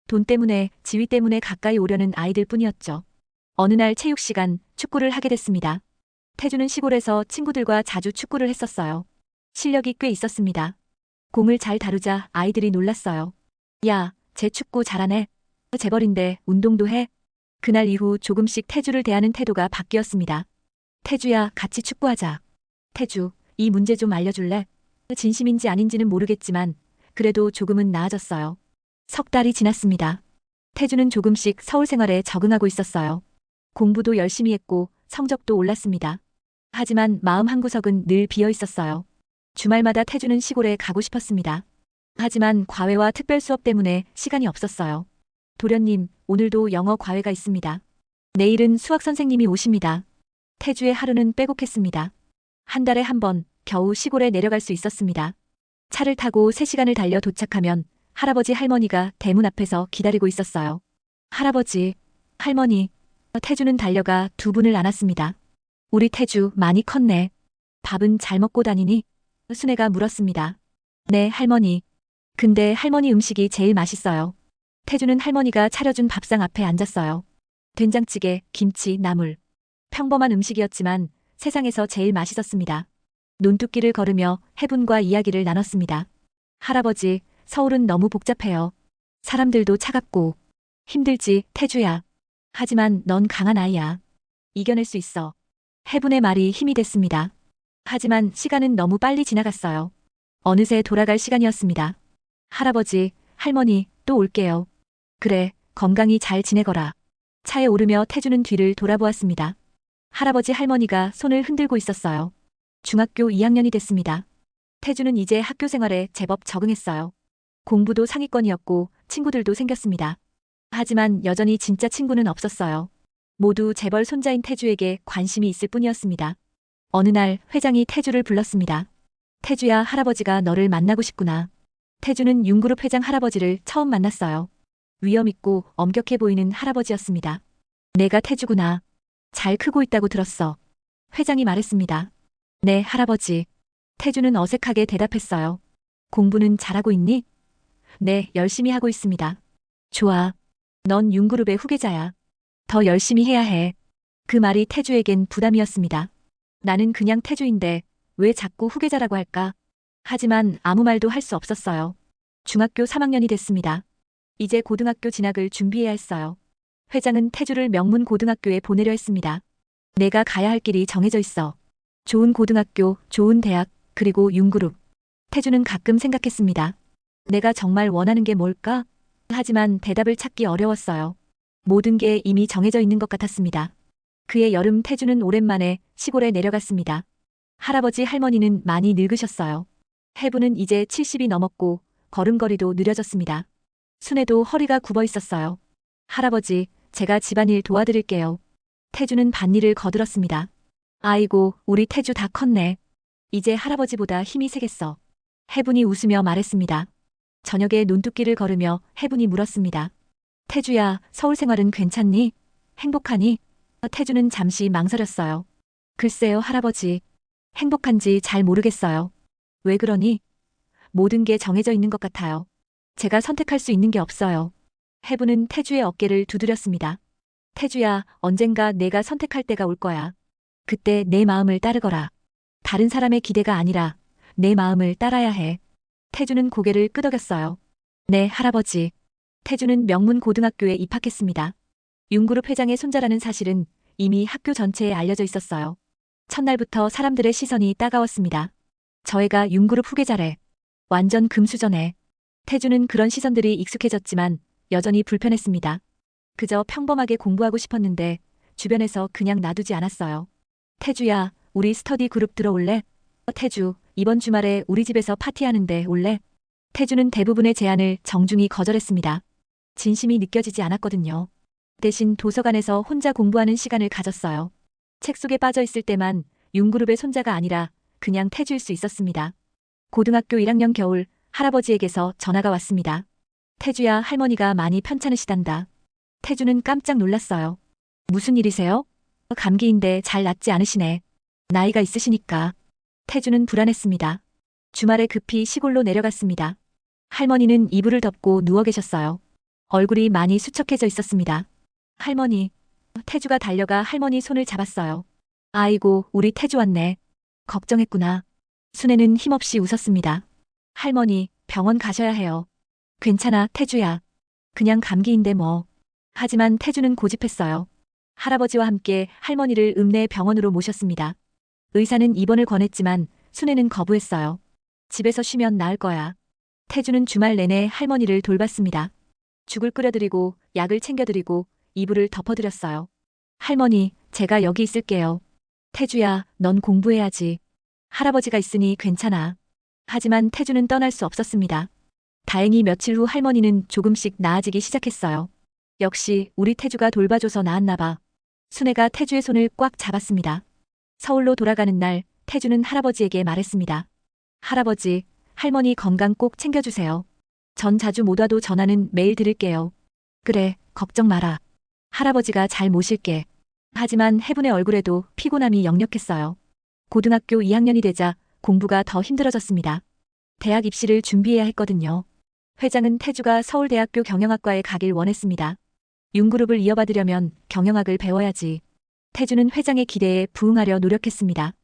Speaker 1: 돈 때문에, 지위 때문에 가까이 오려는 아이들 뿐이었죠. 어느 날 체육 시간, 축구를 하게 됐습니다. 태주는 시골에서 친구들과 자주 축구를 했었어요. 실력이 꽤 있었습니다. 공을 잘 다루자 아이들이 놀랐어요. 야, 쟤 축구 잘하네. 재벌인데 운동도 해? 그날 이후 조금씩 태주를 대하는 태도가 바뀌었습니다. 태주야, 같이 축구하자. 태주, 이 문제 좀 알려줄래? 진심인지 아닌지는 모르겠지만 그래도 조금은 나아졌어요. 석 달이 지났습니다. 태주는 조금씩 서울 생활에 적응하고 있었어요. 공부도 열심히 했고 성적도 올랐습니다. 하지만 마음 한구석은 늘 비어 있었어요. 주말마다 태주는 시골에 가고 싶었습니다. 하지만 과외와 특별 수업 때문에 시간이 없었어요. 도련님, 오늘도 영어 과외가 있습니다. 내일은 수학 선생님이 오십니다. 태주의 하루는 빼곡했습니다. 한 달에 한 번 겨우 시골에 내려갈 수 있었습니다. 차를 타고 3시간을 달려 도착하면 할아버지 할머니가 대문 앞에서 기다리고 있었어요. 할아버지, 할머니, 태주는 달려가 두 분을 안았습니다. 우리 태주 많이 컸네. 밥은 잘 먹고 다니니? 순애가 물었습니다. 네, 할머니. 근데 할머니 음식이 제일 맛있어요. 태주는 할머니가 차려준 밥상 앞에 앉았어요. 된장찌개, 김치, 나물. 평범한 음식이었지만 세상에서 제일 맛있었습니다. 논두끼를 걸으며 해분과 이야기를 나눴습니다. 할아버지, 서울은 너무 복잡해요. 사람들도 차갑고. 힘들지, 태주야. 하지만 넌 강한 아이야. 이겨낼 수 있어. 해분의 말이 힘이 됐습니다. 하지만 시간은 너무 빨리 지나갔어요. 어느새 돌아갈 시간이었습니다. 할아버지, 할머니, 또 올게요. 그래, 건강히 잘 지내거라. 차에 오르며 태주는 뒤를 돌아보았습니다. 할아버지 할머니가 손을 흔들고 있었어요. 중학교 2학년이 됐습니다. 태주는 이제 학교 생활에 제법 적응했어요. 공부도 상위권이었고 친구들도 생겼습니다. 하지만 여전히 진짜 친구는 없었어요. 모두 재벌 손자인 태주에게 관심이 있을 뿐이었습니다. 어느 날 회장이 태주를 불렀습니다. 태주야, 할아버지가 너를 만나고 싶구나. 태주는 윤그룹 회장 할아버지를 처음 만났어요. 위엄있고 엄격해 보이는 할아버지였습니다. 내가 태주구나. 잘 크고 있다고 들었어. 회장이 말했습니다. 네, 할아버지. 태주는 어색하게 대답했어요. 공부는 잘하고 있니? 네, 열심히 하고 있습니다. 좋아. 넌 윤그룹의 후계자야. 더 열심히 해야 해. 그 말이 태주에겐 부담이었습니다. 나는 그냥 태주인데 왜 자꾸 후계자라고 할까? 하지만 아무 말도 할 수 없었어요. 중학교 3학년이 됐습니다. 이제 고등학교 진학을 준비해야 했어요. 회장은 태주를 명문 고등학교에 보내려 했습니다. 내가 가야 할 길이 정해져 있어. 좋은 고등학교, 좋은 대학, 그리고 윤그룹. 태주는 가끔 생각했습니다. 내가 정말 원하는 게 뭘까? 하지만 대답을 찾기 어려웠어요. 모든 게 이미 정해져 있는 것 같았습니다. 그해 여름 태주는 오랜만에 시골에 내려갔습니다. 할아버지 할머니는 많이 늙으셨어요. 해부는 이제 70이 넘었고 걸음걸이도 느려졌습니다. 순애도 허리가 굽어 있었어요. 할아버지, 제가 집안일 도와드릴게요. 태주는 밭일을 거들었습니다. 아이고, 우리 태주 다 컸네. 이제 할아버지보다 힘이 세겠어. 해분이 웃으며 말했습니다. 저녁에 논두끼를 걸으며 해분이 물었습니다. 태주야, 서울 생활은 괜찮니? 행복하니? 태주는 잠시 망설였어요. 글쎄요, 할아버지. 행복한지 잘 모르겠어요. 왜 그러니? 모든 게 정해져 있는 것 같아요. 제가 선택할 수 있는 게 없어요. 해분은 태주의 어깨를 두드렸습니다. 태주야, 언젠가 내가 선택할 때가 올 거야. 그때 내 마음을 따르거라. 다른 사람의 기대가 아니라 내 마음을 따라야 해. 태주는 고개를 끄덕였어요. 네, 할아버지. 태주는 명문 고등학교에 입학했습니다. 윤그룹 회장의 손자라는 사실은 이미 학교 전체에 알려져 있었어요. 첫날부터 사람들의 시선이 따가웠습니다. 저 애가 윤그룹 후계자래. 완전 금수저네. 태주는 그런 시선들이 익숙해졌지만 여전히 불편했습니다. 그저 평범하게 공부하고 싶었는데 주변에서 그냥 놔두지 않았어요. 태주야, 우리 스터디 그룹 들어올래? 태주, 이번 주말에 우리 집에서 파티하는데 올래? 태주는 대부분의 제안을 정중히 거절했습니다. 진심이 느껴지지 않았거든요. 대신 도서관에서 혼자 공부하는 시간을 가졌어요. 책 속에 빠져 있을 때만 윤그룹의 손자가 아니라 그냥 태주일 수 있었습니다. 고등학교 1학년 겨울 할아버지에게서 전화가 왔습니다. 태주야, 할머니가 많이 편찮으시단다. 태주는 깜짝 놀랐어요. 무슨 일이세요? 감기인데 잘 낫지 않으시네. 나이가 있으시니까. 태주는 불안했습니다. 주말에 급히 시골로 내려갔습니다. 할머니는 이불을 덮고 누워 계셨어요. 얼굴이 많이 수척해져 있었습니다. 할머니. 태주가 달려가 할머니 손을 잡았어요. 아이고, 우리 태주 왔네. 걱정했구나. 순애는 힘없이 웃었습니다. 할머니, 병원 가셔야 해요. 괜찮아, 태주야. 그냥 감기인데 뭐. 하지만 태주는 고집했어요. 할아버지와 함께 할머니를 읍내 병원으로 모셨습니다. 의사는 입원을 권했지만 순애는 거부했어요. 집에서 쉬면 나을 거야. 태주는 주말 내내 할머니를 돌봤습니다. 죽을 끓여드리고 약을 챙겨드리고 이불을 덮어드렸어요. 할머니, 제가 여기 있을게요. 태주야, 넌 공부해야지. 할아버지가 있으니 괜찮아. 하지만 태주는 떠날 수 없었습니다. 다행히 며칠 후 할머니는 조금씩 나아지기 시작했어요. 역시 우리 태주가 돌봐줘서 나았나 봐. 순애가 태주의 손을 꽉 잡았습니다. 서울로 돌아가는 날 태주는 할아버지에게 말했습니다. 할아버지, 할머니 건강 꼭 챙겨주세요. 전 자주 못 와도 전화는 매일 드릴게요. 그래, 걱정 마라. 할아버지가 잘 모실게. 하지만 해분의 얼굴에도 피곤함이 역력했어요. 고등학교 2학년이 되자 공부가 더 힘들어졌습니다. 대학 입시를 준비해야 했거든요. 회장은 태주가 서울대학교 경영학과에 가길 원했습니다. 윤그룹을 이어받으려면 경영학을 배워야지. 태주는 회장의 기대에 부응하려 노력했습니다.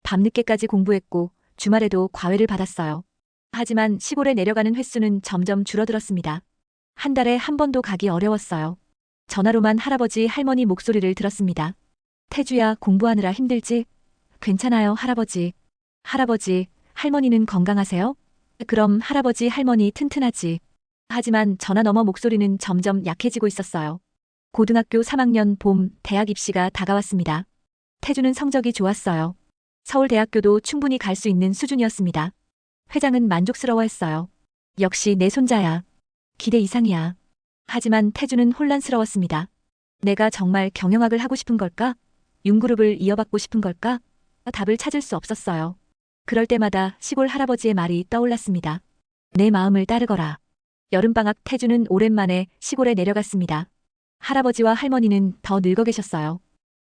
Speaker 1: 밤늦게까지 공부했고 주말에도 과외를 받았어요. 하지만 시골에 내려가는 횟수는 점점 줄어들었습니다. 한 달에 한 번도 가기 어려웠어요. 전화로만 할아버지 할머니 목소리를 들었습니다. 태주야, 공부하느라 힘들지? 괜찮아요, 할아버지. 할아버지, 할머니는 건강하세요? 그럼 할아버지 할머니 튼튼하지. 하지만 전화 너머 목소리는 점점 약해지고 있었어요. 고등학교 3학년 봄 대학 입시가 다가왔습니다. 태주는 성적이 좋았어요. 서울대학교도 충분히 갈 수 있는 수준이었습니다. 회장은 만족스러워했어요. 역시 내 손자야. 기대 이상이야. 하지만 태주는 혼란스러웠습니다. 내가 정말 경영학을 하고 싶은 걸까? 윤그룹을 이어받고 싶은 걸까? 답을 찾을 수 없었어요. 그럴 때마다 시골 할아버지의 말이 떠올랐습니다. 내 마음을 따르거라. 여름방학 태주는 오랜만에 시골에 내려갔습니다. 할아버지와 할머니는 더 늙어 계셨어요.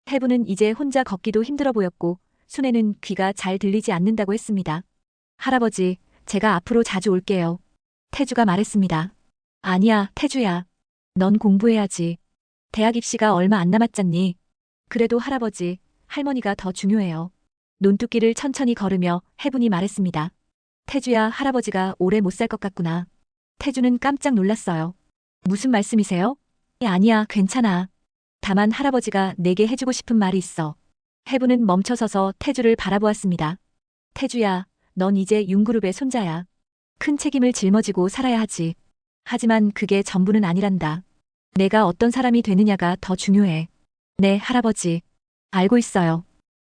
Speaker 1: 해부는 이제 혼자 걷기도 힘들어 보였고 순애는 귀가 잘 들리지 않는다고 했습니다. 할아버지, 제가 앞으로 자주 올게요. 태주가 말했습니다. 아니야, 태주야. 넌 공부해야지. 대학 입시가 얼마 안 남았잖니. 그래도 할아버지, 할머니가 더 중요해요. 논두길을 천천히 걸으며 해분이 말했습니다. 태주야, 할아버지가 오래 못 살 것 같구나. 태주는 깜짝 놀랐어요. 무슨 말씀이세요? 아니야, 괜찮아. 다만 할아버지가 내게 해주고 싶은 말이 있어. 해분은 멈춰서서 태주를 바라보았습니다. 태주야, 넌 이제 윤그룹의 손자야. 큰 책임을 짊어지고 살아야 하지. 하지만 그게 전부는 아니란다. 내가 어떤 사람이 되느냐가 더 중요해. 네, 할아버지. 알고 있어요.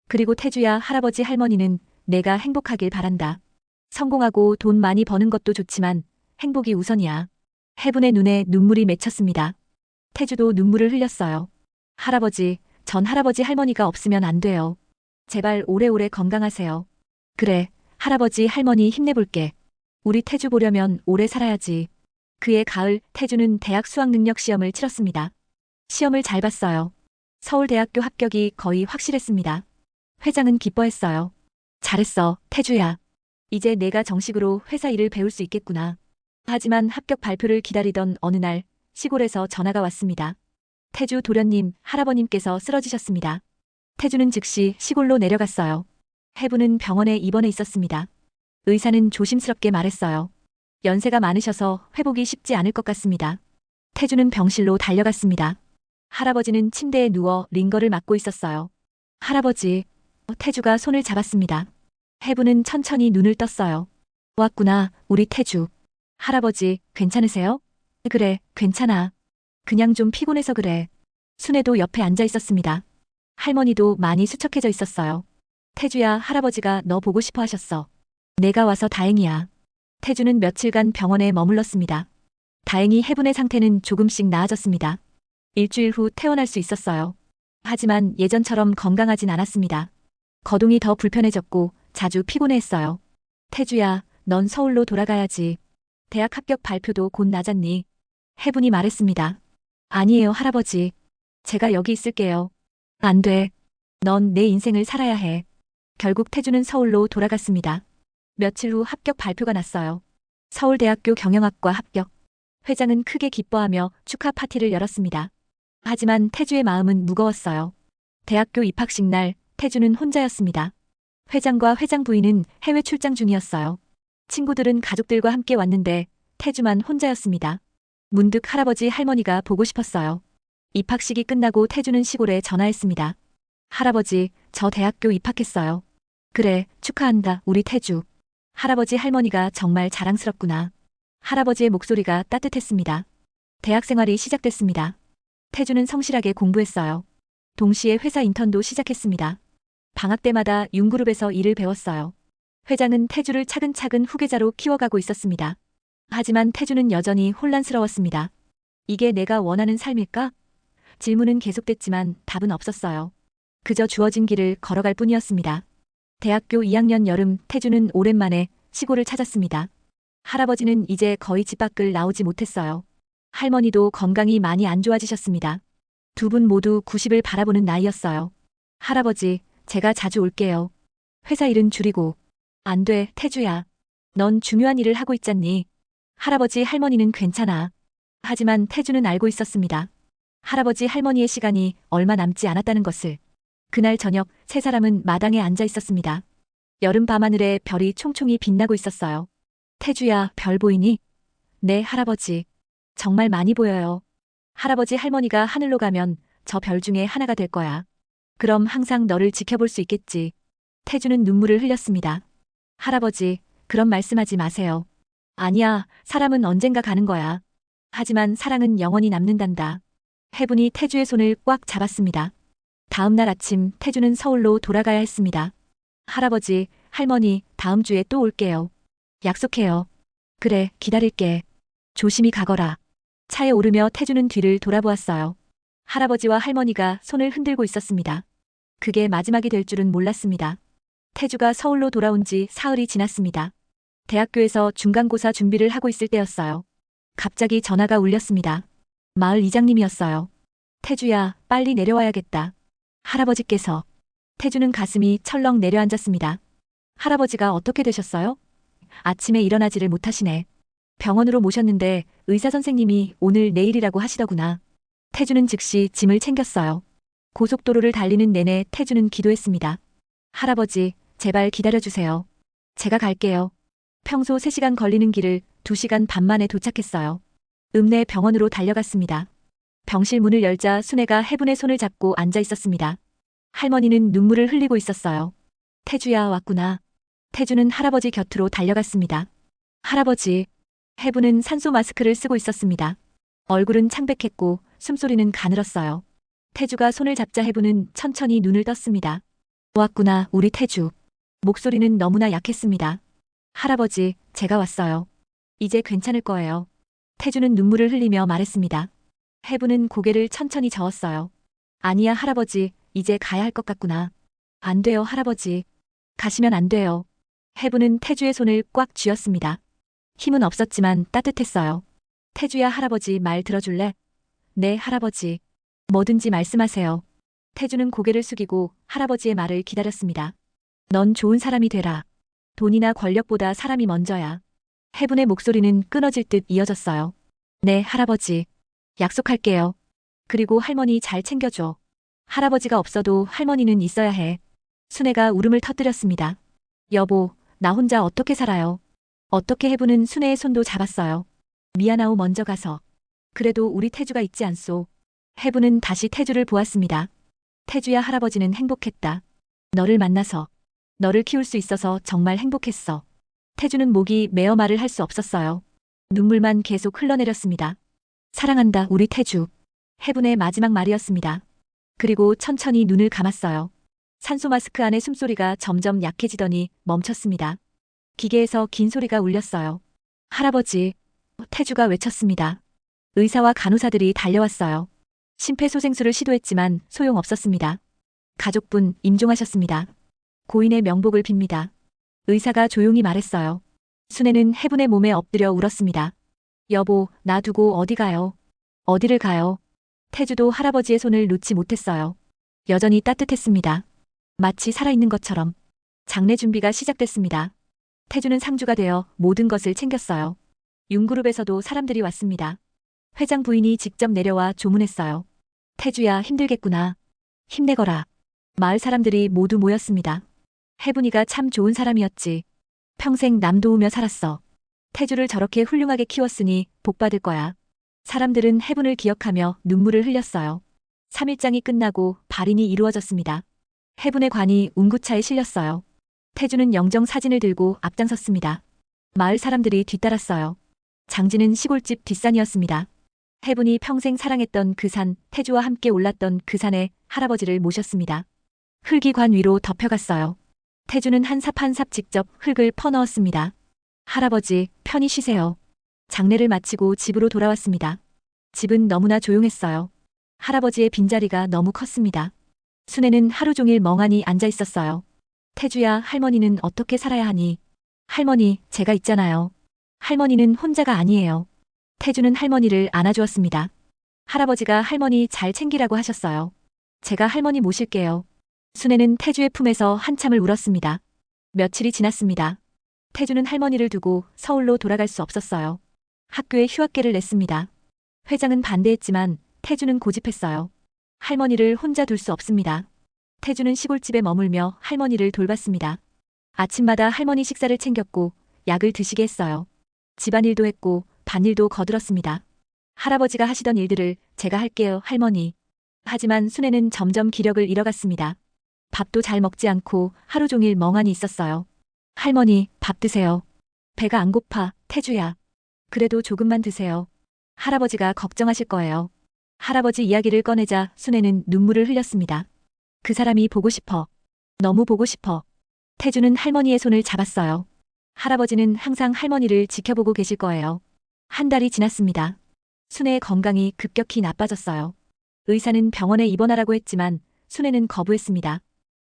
Speaker 1: 그리고 태주야, 할아버지 할머니는 내가 행복하길 바란다. 성공하고 돈 많이 버는 것도 좋지만 행복이 우선이야. 해분의 눈에 눈물이 맺혔습니다. 태주도 눈물을 흘렸어요. 할아버지, 전 할아버지 할머니가 없으면 안 돼요. 제발 오래오래 건강하세요. 그래, 할아버지 할머니 힘내볼게. 우리 태주 보려면 오래 살아야지. 그해 가을, 태주는 대학 수학능력 시험을 치렀습니다. 시험을 잘 봤어요. 서울대학교 합격이 거의 확실했습니다. 회장은 기뻐했어요. 잘했어, 태주야. 이제 내가 정식으로 회사 일을 배울 수 있겠구나. 하지만 합격 발표를 기다리던 어느 날 시골에서 전화가 왔습니다. 태주 도련님, 할아버님께서 쓰러지셨습니다. 태주는 즉시 시골로 내려갔어요. 해부는 병원에 입원해 있었습니다. 의사는 조심스럽게 말했어요. 연세가 많으셔서 회복이 쉽지 않을 것 같습니다. 태주는 병실로 달려갔습니다. 할아버지는 침대에 누워 링거를 맞고 있었어요. 할아버지, 태주가 손을 잡았습니다. 해부는 천천히 눈을 떴어요. 왔구나, 우리 태주. 할아버지, 괜찮으세요? 그래, 괜찮아. 그냥 좀 피곤해서 그래. 순애도 옆에 앉아 있었습니다. 할머니도 많이 수척해져 있었어요. 태주야, 할아버지가 너 보고 싶어 하셨어. 내가 와서 다행이야. 태주는 며칠간 병원에 머물렀습니다. 다행히 해분의 상태는 조금씩 나아졌습니다. 일주일 후 퇴원할 수 있었어요. 하지만 예전처럼 건강하진 않았습니다. 거동이 더 불편해졌고 자주 피곤해했어요. 태주야, 넌 서울로 돌아가야지. 대학 합격 발표도 곧 나잖니. 해분이 말했습니다. 아니에요, 할아버지. 제가 여기 있을게요. 안 돼. 넌 내 인생을 살아야 해. 결국 태주는 서울로 돌아갔습니다. 며칠 후 합격 발표가 났어요. 서울대학교 경영학과 합격. 회장은 크게 기뻐하며 축하 파티를 열었습니다. 하지만 태주의 마음은 무거웠어요. 대학교 입학식 날 태주는 혼자였습니다. 회장과 회장 부인은 해외 출장 중이었어요. 친구들은 가족들과 함께 왔는데 태주만 혼자였습니다. 문득 할아버지 할머니가 보고 싶었어요. 입학식이 끝나고 태주는 시골에 전화했습니다. 할아버지, 저 대학교 입학했어요. 그래, 축하한다, 우리 태주. 할아버지 할머니가 정말 자랑스럽구나. 할아버지의 목소리가 따뜻했습니다. 대학 생활이 시작됐습니다. 태주는 성실하게 공부했어요. 동시에 회사 인턴도 시작했습니다. 방학 때마다 윤그룹에서 일을 배웠어요. 회장은 태주를 차근차근 후계자로 키워가고 있었습니다. 하지만 태주는 여전히 혼란스러웠습니다. 이게 내가 원하는 삶일까? 질문은 계속됐지만 답은 없었어요. 그저 주어진 길을 걸어갈 뿐이었습니다. 대학교 2학년 여름, 태주는 오랜만에 시골을 찾았습니다. 할아버지는 이제 거의 집 밖을 나오지 못했어요. 할머니도 건강이 많이 안 좋아지셨습니다. 두 분 모두 90을 바라보는 나이였어요. 할아버지, 제가 자주 올게요. 회사 일은 줄이고. 안 돼, 태주야. 넌 중요한 일을 하고 있잖니. 할아버지 할머니는 괜찮아. 하지만 태주는 알고 있었습니다. 할아버지 할머니의 시간이 얼마 남지 않았다는 것을. 그날 저녁 세 사람은 마당에 앉아 있었습니다. 여름 밤하늘에 별이 총총히 빛나고 있었어요. 태주야, 별 보이니? 네, 할아버지. 정말 많이 보여요. 할아버지 할머니가 하늘로 가면 저 별 중에 하나가 될 거야. 그럼 항상 너를 지켜볼 수 있겠지. 태주는 눈물을 흘렸습니다. 할아버지, 그런 말씀하지 마세요. 아니야, 사람은 언젠가 가는 거야. 하지만 사랑은 영원히 남는단다. 해분이 태주의 손을 꽉 잡았습니다. 다음 날 아침 태주는 서울로 돌아가야 했습니다. 할아버지, 할머니, 다음 주에 또 올게요. 약속해요. 그래, 기다릴게. 조심히 가거라. 차에 오르며 태주는 뒤를 돌아보았어요. 할아버지와 할머니가 손을 흔들고 있었습니다. 그게 마지막이 될 줄은 몰랐습니다. 태주가 서울로 돌아온 지 사흘이 지났습니다. 대학교에서 중간고사 준비를 하고 있을 때였어요. 갑자기 전화가 울렸습니다. 마을 이장님이었어요. 태주야, 빨리 내려와야겠다. 할아버지께서. 태주는 가슴이 철렁 내려앉았습니다. 할아버지가 어떻게 되셨어요? 아침에 일어나지를 못하시네. 병원으로 모셨는데 의사 선생님이 오늘 내일이라고 하시더구나. 태주는 즉시 짐을 챙겼어요. 고속도로를 달리는 내내 태주는 기도했습니다. 할아버지, 제발 기다려주세요. 제가 갈게요. 평소 3시간 걸리는 길을 2시간 반 만에 도착했어요. 읍내 병원으로 달려갔습니다. 병실 문을 열자 순애가 해분의 손을 잡고 앉아 있었습니다. 할머니는 눈물을 흘리고 있었어요. 태주야, 왔구나. 태주는 할아버지 곁으로 달려갔습니다. 할아버지. 해분은 산소 마스크를 쓰고 있었습니다. 얼굴은 창백했고 숨소리는 가늘었어요. 태주가 손을 잡자 해부는 천천히 눈을 떴습니다. 왔구나, 우리 태주. 목소리는 너무나 약했습니다. 할아버지, 제가 왔어요. 이제 괜찮을 거예요. 태주는 눈물을 흘리며 말했습니다. 해부는 고개를 천천히 저었어요. 아니야, 할아버지, 이제 가야 할 것 같구나. 안 돼요, 할아버지. 가시면 안 돼요. 해부는 태주의 손을 꽉 쥐었습니다. 힘은 없었지만 따뜻했어요. 태주야, 할아버지 말 들어줄래? 네, 할아버지. 뭐든지 말씀하세요. 태주는 고개를 숙이고 할아버지의 말을 기다렸습니다. 넌 좋은 사람이 되라. 돈이나 권력보다 사람이 먼저야. 해분의 목소리는 끊어질 듯 이어졌어요. 네, 할아버지. 약속할게요. 그리고 할머니 잘 챙겨줘. 할아버지가 없어도 할머니는 있어야 해. 순애가 울음을 터뜨렸습니다. 여보, 나 혼자 어떻게 살아요? 어떻게 해부는 순애의 손도 잡았어요. 미안하오, 먼저 가서. 그래도 우리 태주가 있지 않소. 해부는 다시 태주를 보았습니다. 태주야, 할아버지는 행복했다. 너를 만나서. 너를 키울 수 있어서 정말 행복했어. 태주는 목이 메어 말을 할 수 없었어요. 눈물만 계속 흘러내렸습니다. 사랑한다, 우리 태주. 해분의 마지막 말이었습니다. 그리고 천천히 눈을 감았어요. 산소 마스크 안의 숨소리가 점점 약해지더니 멈췄습니다. 기계에서 긴 소리가 울렸어요. 할아버지, 태주가 외쳤습니다. 의사와 간호사들이 달려왔어요. 심폐소생술을 시도했지만 소용없었습니다. 가족분, 임종하셨습니다. 고인의 명복을 빕니다. 의사가 조용히 말했어요. 순애는 해분의 몸에 엎드려 울었습니다. 여보, 나 두고 어디 가요? 어디를 가요? 태주도 할아버지의 손을 놓지 못했어요. 여전히 따뜻했습니다. 마치 살아있는 것처럼. 장례 준비가 시작됐습니다. 태주는 상주가 되어 모든 것을 챙겼어요. 윤그룹에서도 사람들이 왔습니다. 회장 부인이 직접 내려와 조문했어요. 태주야, 힘들겠구나. 힘내거라. 마을 사람들이 모두 모였습니다. 해분이가 참 좋은 사람이었지. 평생 남 도우며 살았어. 태주를 저렇게 훌륭하게 키웠으니 복 받을 거야. 사람들은 해분을 기억하며 눈물을 흘렸어요. 3일장이 끝나고 발인이 이루어졌습니다. 해분의 관이 운구차에 실렸어요. 태주는 영정 사진을 들고 앞장섰습니다. 마을 사람들이 뒤따랐어요. 장지는 시골집 뒷산이었습니다. 해분이 평생 사랑했던 그 산, 태주와 함께 올랐던 그 산에 할아버지를 모셨습니다. 흙이 관 위로 덮여갔어요. 태주는 한 삽 한 삽 직접 흙을 퍼넣었습니다. 할아버지, 편히 쉬세요. 장례를 마치고 집으로 돌아왔습니다. 집은 너무나 조용했어요. 할아버지의 빈자리가 너무 컸습니다. 순애는 하루 종일 멍하니 앉아 있었어요. 태주야, 할머니는 어떻게 살아야 하니? 할머니, 제가 있잖아요. 할머니는 혼자가 아니에요. 태주는 할머니를 안아주었습니다. 할아버지가 할머니 잘 챙기라고 하셨어요. 제가 할머니 모실게요. 순애는 태주의 품에서 한참을 울었습니다. 며칠이 지났습니다. 태주는 할머니를 두고 서울로 돌아갈 수 없었어요. 학교에 휴학계를 냈습니다. 회장은 반대했지만 태주는 고집했어요. 할머니를 혼자 둘 수 없습니다. 태주는 시골집에 머물며 할머니를 돌봤습니다. 아침마다 할머니 식사를 챙겼고 약을 드시게 했어요. 집안일도 했고 밭일도 거들었습니다. 할아버지가 하시던 일들을 제가 할게요, 할머니. 하지만 순애는 점점 기력을 잃어갔습니다. 밥도 잘 먹지 않고 하루 종일 멍하니 있었어요. 할머니, 밥 드세요. 배가 안 고파, 태주야. 그래도 조금만 드세요. 할아버지가 걱정하실 거예요. 할아버지 이야기를 꺼내자 순애는 눈물을 흘렸습니다. 그 사람이 보고 싶어. 너무 보고 싶어. 태주는 할머니의 손을 잡았어요. 할아버지는 항상 할머니를 지켜보고 계실 거예요. 한 달이 지났습니다. 순애의 건강이 급격히 나빠졌어요. 의사는 병원에 입원하라고 했지만 순애는 거부했습니다.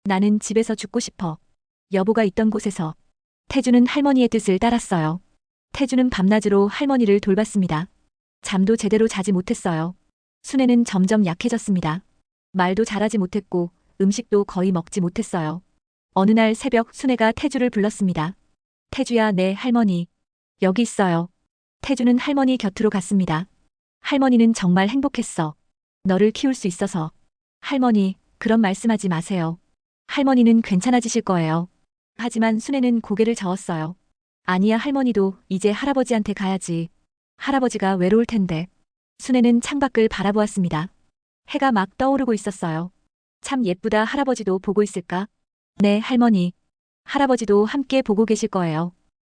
Speaker 1: 나는 집에서 죽고 싶어. 여보가 있던 곳에서. 태주는 할머니의 뜻을 따랐어요. 태주는 밤낮으로 할머니를 돌봤습니다. 잠도 제대로 자지 못했어요. 순애는 점점 약해졌습니다. 말도 잘하지 못했고 음식도 거의 먹지 못했어요. 어느 날 새벽 순애가 태주를 불렀습니다. 태주야, 내 할머니. 여기 있어요. 태주는 할머니 곁으로 갔습니다. 할머니는 정말 행복했어. 너를 키울 수 있어서. 할머니, 그런 말씀하지 마세요. 할머니는 괜찮아지실 거예요. 하지만 순애는 고개를 저었어요. 아니야, 할머니도 이제 할아버지한테 가야지. 할아버지가 외로울 텐데. 순애는 창밖을 바라보았습니다. 해가 막 떠오르고 있었어요. 참 예쁘다, 할아버지도 보고 있을까? 네, 할머니. 할아버지도 함께 보고 계실 거예요.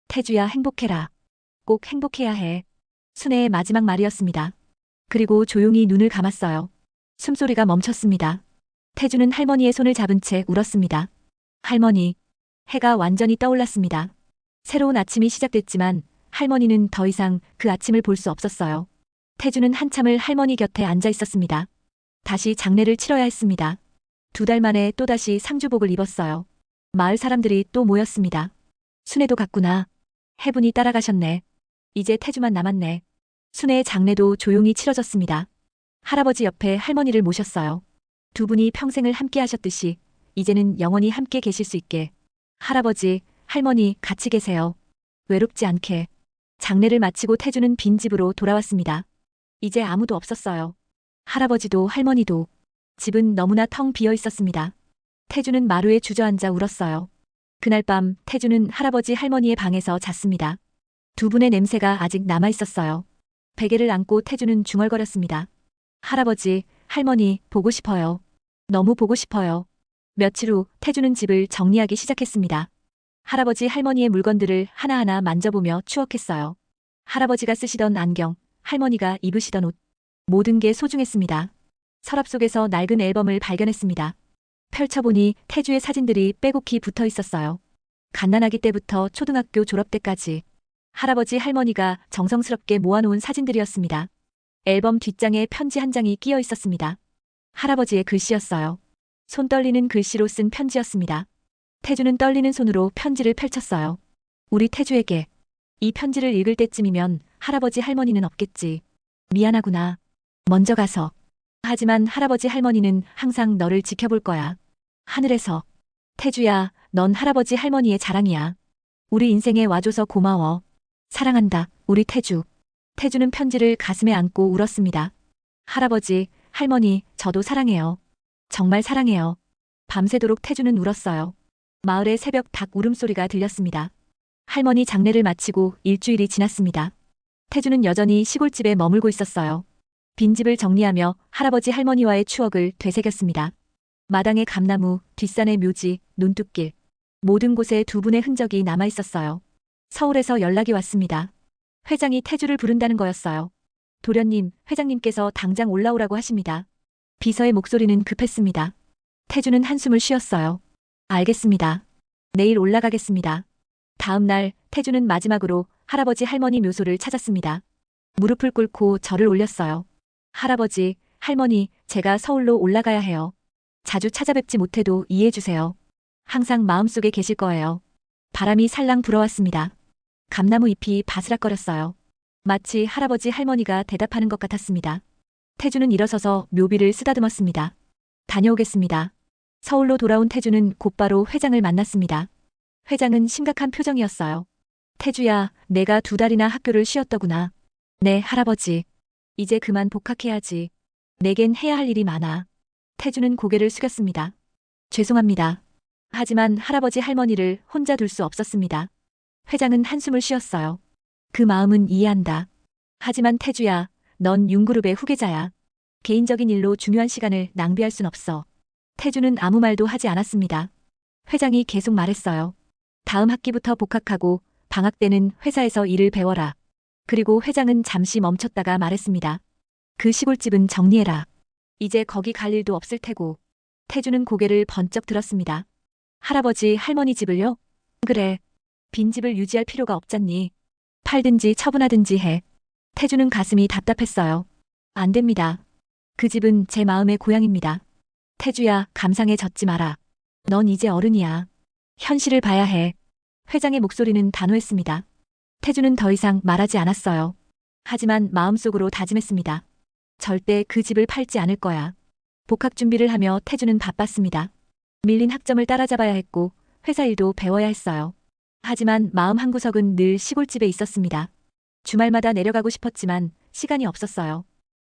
Speaker 1: 태주야, 행복해라. 꼭 행복해야 해. 순애의 마지막 말이었습니다. 그리고 조용히 눈을 감았어요. 숨소리가 멈췄습니다. 태주는 할머니의 손을 잡은 채 울었습니다. 할머니. 해가 완전히 떠올랐습니다. 새로운 아침이 시작됐지만 할머니는 더 이상 그 아침을 볼 수 없었어요. 태주는 한참을 할머니 곁에 앉아 있었습니다. 다시 장례를 치러야 했습니다. 2달 만에 또다시 상주복을 입었어요. 마을 사람들이 또 모였습니다. 순애도 갔구나. 해분이 따라가셨네. 이제 태주만 남았네. 순애의 장례도 조용히 치러졌습니다. 할아버지 옆에 할머니를 모셨어요. 두 분이 평생을 함께 하셨듯이 이제는 영원히 함께 계실 수 있게. 할아버지, 할머니 같이 계세요. 외롭지 않게. 장례를 마치고 태주는 빈집으로 돌아왔습니다. 이제 아무도 없었어요. 할아버지도 할머니도. 집은 너무나 텅 비어 있었습니다. 태주는 마루에 주저앉아 울었어요. 그날 밤 태주는 할아버지 할머니의 방에서 잤습니다. 두 분의 냄새가 아직 남아 있었어요. 베개를 안고 태주는 중얼거렸습니다. 할아버지, 할머니 보고 싶어요. 너무 보고 싶어요. 며칠 후 태주는 집을 정리하기 시작했습니다. 할아버지 할머니의 물건들을 하나하나 만져보며 추억했어요. 할아버지가 쓰시던 안경, 할머니가 입으시던 옷. 모든 게 소중했습니다. 서랍 속에서 낡은 앨범을 발견했습니다. 펼쳐보니 태주의 사진들이 빼곡히 붙어 있었어요. 갓난아기 때부터 초등학교 졸업 때까지. 할아버지 할머니가 정성스럽게 모아놓은 사진들이었습니다. 앨범 뒷장에 편지 한 장이 끼어 있었습니다. 할아버지의 글씨였어요. 손 떨리는 글씨로 쓴 편지였습니다. 태주는 떨리는 손으로 편지를 펼쳤어요. 우리 태주에게. 이 편지를 읽을 때쯤이면 할아버지 할머니는 없겠지. 미안하구나. 먼저 가서. 하지만 할아버지 할머니는 항상 너를 지켜볼 거야. 하늘에서. 태주야, 넌 할아버지 할머니의 자랑이야. 우리 인생에 와줘서 고마워. 사랑한다, 우리 태주. 태주는 편지를 가슴에 안고 울었습니다. 할아버지, 할머니, 저도 사랑해요. 정말 사랑해요. 밤새도록 태주는 울었어요. 마을의 새벽 닭 울음소리가 들렸습니다. 할머니 장례를 마치고 일주일이 지났습니다. 태주는 여전히 시골집에 머물고 있었어요. 빈집을 정리하며 할아버지 할머니와의 추억을 되새겼습니다. 마당의 감나무, 뒷산의 묘지, 논뚝길. 모든 곳에 두 분의 흔적이 남아 있었어요. 서울에서 연락이 왔습니다. 회장이 태주를 부른다는 거였어요. 도련님, 회장님께서 당장 올라오라고 하십니다. 비서의 목소리는 급했습니다. 태주는 한숨을 쉬었어요. 알겠습니다. 내일 올라가겠습니다. 다음 날 태주는 마지막으로 할아버지 할머니 묘소를 찾았습니다. 무릎을 꿇고 절을 올렸어요. 할아버지, 할머니, 제가 서울로 올라가야 해요. 자주 찾아뵙지 못해도 이해해주세요. 항상 마음속에 계실 거예요. 바람이 살랑 불어왔습니다. 감나무 잎이 바스락거렸어요. 마치 할아버지 할머니가 대답하는 것 같았습니다. 태주는 일어서서 묘비를 쓰다듬었습니다. 다녀오겠습니다. 서울로 돌아온 태주는 곧바로 회장을 만났습니다. 회장은 심각한 표정이었어요. 태주야, 내가 2달이나 학교를 쉬었더구나. 네, 할아버지. 이제 그만 복학해야지. 내겐 해야 할 일이 많아. 태주는 고개를 숙였습니다. 죄송합니다. 하지만 할아버지 할머니를 혼자 둘 수 없었습니다. 회장은 한숨을 쉬었어요. 그 마음은 이해한다. 하지만 태주야, 넌 윤그룹의 후계자야. 개인적인 일로 중요한 시간을 낭비할 순 없어. 태주는 아무 말도 하지 않았습니다. 회장이 계속 말했어요. 다음 학기부터 복학하고 방학 때는 회사에서 일을 배워라. 그리고 회장은 잠시 멈췄다가 말했습니다. 그 시골집은 정리해라. 이제 거기 갈 일도 없을 테고. 태주는 고개를 번쩍 들었습니다. 할아버지, 할머니 집을요? 그래. 빈집을 유지할 필요가 없잖니. 팔든지 처분하든지 해. 태주는 가슴이 답답했어요. 안 됩니다. 그 집은 제 마음의 고향입니다. 태주야, 감상에 젖지 마라. 넌 이제 어른이야. 현실을 봐야 해. 회장의 목소리는 단호했습니다. 태주는 더 이상 말하지 않았어요. 하지만 마음속으로 다짐했습니다. 절대 그 집을 팔지 않을 거야. 복학 준비를 하며 태주는 바빴습니다. 밀린 학점을 따라잡아야 했고 회사 일도 배워야 했어요. 하지만 마음 한구석은 늘 시골집에 있었습니다. 주말마다 내려가고 싶었지만 시간이 없었어요.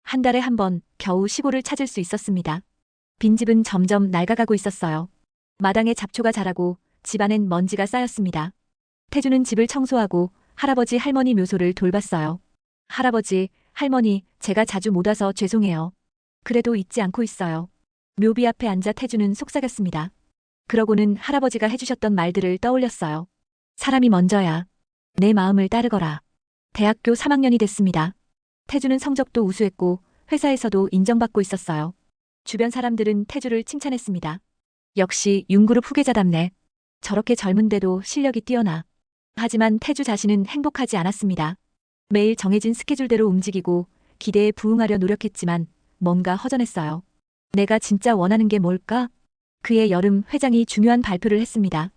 Speaker 1: 한 달에 한 번 겨우 시골을 찾을 수 있었습니다. 빈집은 점점 낡아가고 있었어요. 마당에 잡초가 자라고 집안엔 먼지가 쌓였습니다. 태주는 집을 청소하고 할아버지 할머니 묘소를 돌봤어요. 할아버지, 할머니, 제가 자주 못 와서 죄송해요. 그래도 잊지 않고 있어요. 묘비 앞에 앉아 태주는 속삭였습니다. 그러고는 할아버지가 해주셨던 말들을 떠올렸어요. 사람이 먼저야. 내 마음을 따르거라. 대학교 3학년이 됐습니다. 태주는 성적도 우수했고 회사에서도 인정받고 있었어요. 주변 사람들은 태주를 칭찬했습니다. 역시 윤그룹 후계자답네. 저렇게 젊은데도 실력이 뛰어나. 하지만 태주 자신은 행복하지 않았습니다. 매일 정해진 스케줄대로 움직이고 기대에 부응하려 노력했지만 뭔가 허전했어요. 내가 진짜 원하는 게 뭘까? 그해 여름 회장이 중요한 발표를 했습니다.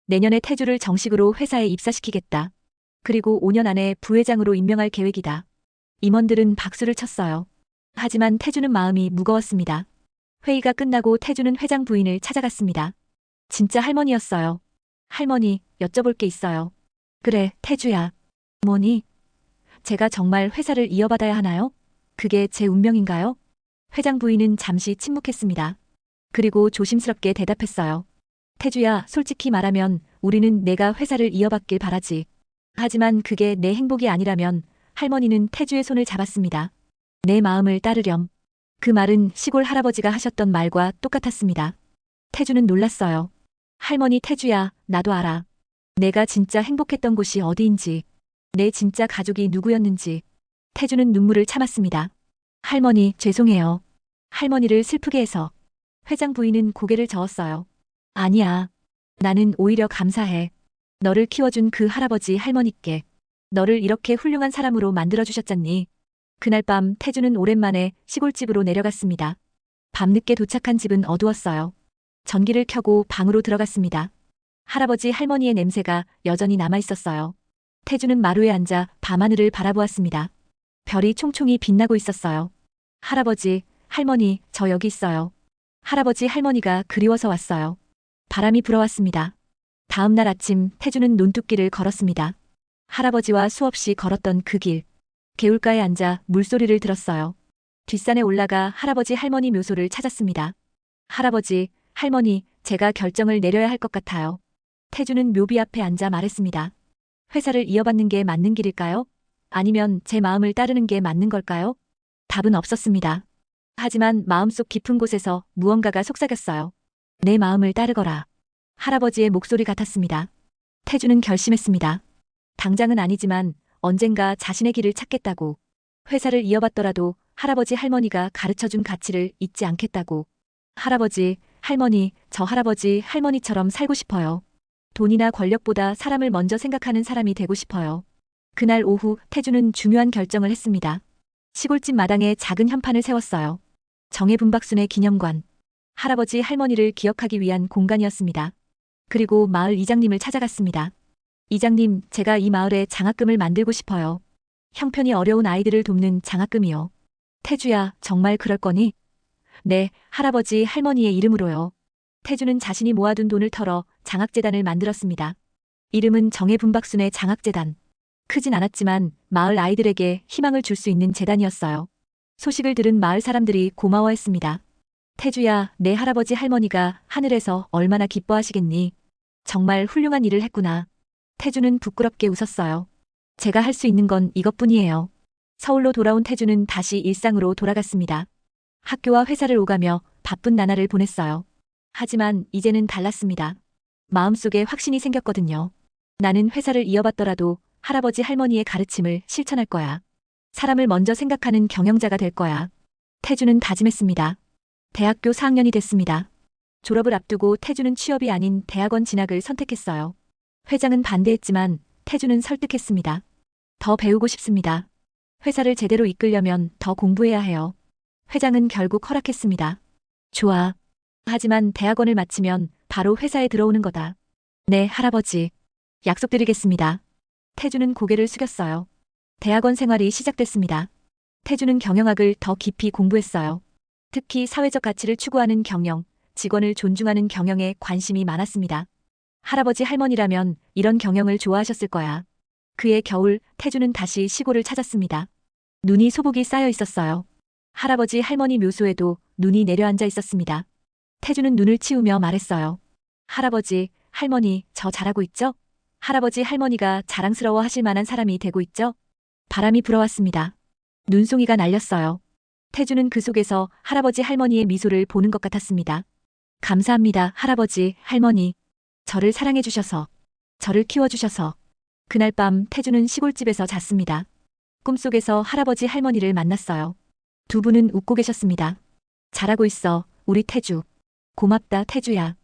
Speaker 1: 내년에 태주를 정식으로 회사에 입사시키겠다. 그리고 5년 안에 부회장으로 임명할 계획이다. 임원들은 박수를 쳤어요. 하지만 태주는 마음이 무거웠습니다. 회의가 끝나고 태주는 회장 부인을 찾아갔습니다. 진짜 할머니였어요. 할머니, 여쭤볼 게 있어요. 그래, 태주야. 뭐니? 제가 정말 회사를 이어받아야 하나요? 그게 제 운명인가요? 회장 부인은 잠시 침묵했습니다. 그리고 조심스럽게 대답했어요. 태주야, 솔직히 말하면 우리는 내가 회사를 이어받길 바라지. 하지만 그게 내 행복이 아니라면 할머니는 태주의 손을 잡았습니다. 내 마음을 따르렴. 그 말은 시골 할아버지가 하셨던 말과 똑같았습니다. 태주는 놀랐어요. 할머니 태주야, 나도 알아. 내가 진짜 행복했던 곳이 어디인지, 내 진짜 가족이 누구였는지. 태주는 눈물을 참았습니다. 할머니, 죄송해요. 할머니를 슬프게 해서. 회장 부인은 고개를 저었어요. 아니야. 나는 오히려 감사해. 너를 키워준 그 할아버지 할머니께. 너를 이렇게 훌륭한 사람으로 만들어주셨잖니. 그날 밤 태주는 오랜만에 시골집으로 내려갔습니다. 밤늦게 도착한 집은 어두웠어요. 전기를 켜고 방으로 들어갔습니다. 할아버지 할머니의 냄새가 여전히 남아있었어요. 태주는 마루에 앉아 밤하늘을 바라보았습니다. 별이 총총히 빛나고 있었어요. 할아버지, 할머니, 저 여기 있어요. 할아버지 할머니가 그리워서 왔어요. 바람이 불어왔습니다. 다음 날 아침 태주는 논뚝길을 걸었습니다. 할아버지와 수없이 걸었던 그 길. 개울가에 앉아 물소리를 들었어요. 뒷산에 올라가 할아버지 할머니 묘소를 찾았습니다. 할아버지, 할머니, 제가 결정을 내려야 할 것 같아요. 태주는 묘비 앞에 앉아 말했습니다. 회사를 이어받는 게 맞는 길일까요? 아니면 제 마음을 따르는 게 맞는 걸까요? 답은 없었습니다. 하지만 마음속 깊은 곳에서 무언가가 속삭였어요. 내 마음을 따르거라. 할아버지의 목소리 같았습니다. 태주는 결심했습니다. 당장은 아니지만 언젠가 자신의 길을 찾겠다고. 회사를 이어받더라도 할아버지 할머니가 가르쳐준 가치를 잊지 않겠다고. 할아버지, 할머니, 저 할아버지 할머니처럼 살고 싶어요. 돈이나 권력보다 사람을 먼저 생각하는 사람이 되고 싶어요. 그날 오후 태주는 중요한 결정을 했습니다. 시골집 마당에 작은 현판을 세웠어요. 정해분박순의 기념관. 할아버지 할머니를 기억하기 위한 공간이었습니다. 그리고 마을 이장님을 찾아갔습니다. 이장님, 제가 이 마을에 장학금을 만들고 싶어요. 형편이 어려운 아이들을 돕는 장학금이요. 태주야, 정말 그럴 거니? 네, 할아버지 할머니의 이름으로요. 태주는 자신이 모아둔 돈을 털어 장학재단을 만들었습니다. 이름은 정해분박순의 장학재단. 크진 않았지만 마을 아이들에게 희망을 줄 수 있는 재단이었어요. 소식을 들은 마을 사람들이 고마워했습니다. 태주야, 내 할아버지 할머니가 하늘에서 얼마나 기뻐하시겠니? 정말 훌륭한 일을 했구나. 태주는 부끄럽게 웃었어요. 제가 할 수 있는 건 이것뿐이에요. 서울로 돌아온 태주는 다시 일상으로 돌아갔습니다. 학교와 회사를 오가며 바쁜 나날을 보냈어요. 하지만 이제는 달랐습니다. 마음속에 확신이 생겼거든요. 나는 회사를 이어받더라도 할아버지 할머니의 가르침을 실천할 거야. 사람을 먼저 생각하는 경영자가 될 거야. 태주는 다짐했습니다. 대학교 4학년이 됐습니다. 졸업을 앞두고 태주는 취업이 아닌 대학원 진학을 선택했어요. 회장은 반대했지만 태주는 설득했습니다. 더 배우고 싶습니다. 회사를 제대로 이끌려면 더 공부해야 해요. 회장은 결국 허락했습니다. 좋아. 하지만 대학원을 마치면 바로 회사에 들어오는 거다. 네, 할아버지. 약속드리겠습니다. 태주는 고개를 숙였어요. 대학원 생활이 시작됐습니다. 태주는 경영학을 더 깊이 공부했어요. 특히 사회적 가치를 추구하는 경영, 직원을 존중하는 경영에 관심이 많았습니다. 할아버지 할머니라면 이런 경영을 좋아하셨을 거야. 그해 겨울 태주는 다시 시골을 찾았습니다. 눈이 소복이 쌓여 있었어요. 할아버지 할머니 묘소에도 눈이 내려앉아 있었습니다. 태주는 눈을 치우며 말했어요. 할아버지, 할머니, 저 잘하고 있죠? 할아버지 할머니가 자랑스러워 하실 만한 사람이 되고 있죠? 바람이 불어왔습니다. 눈송이가 날렸어요. 태주는 그 속에서 할아버지 할머니의 미소를 보는 것 같았습니다. 감사합니다, 할아버지, 할머니. 저를 사랑해 주셔서, 저를 키워주셔서. 그날 밤 태주는 시골집에서 잤습니다. 꿈속에서 할아버지 할머니를 만났어요. 두 분은 웃고 계셨습니다. 잘하고 있어, 우리 태주. 고맙다, 태주야.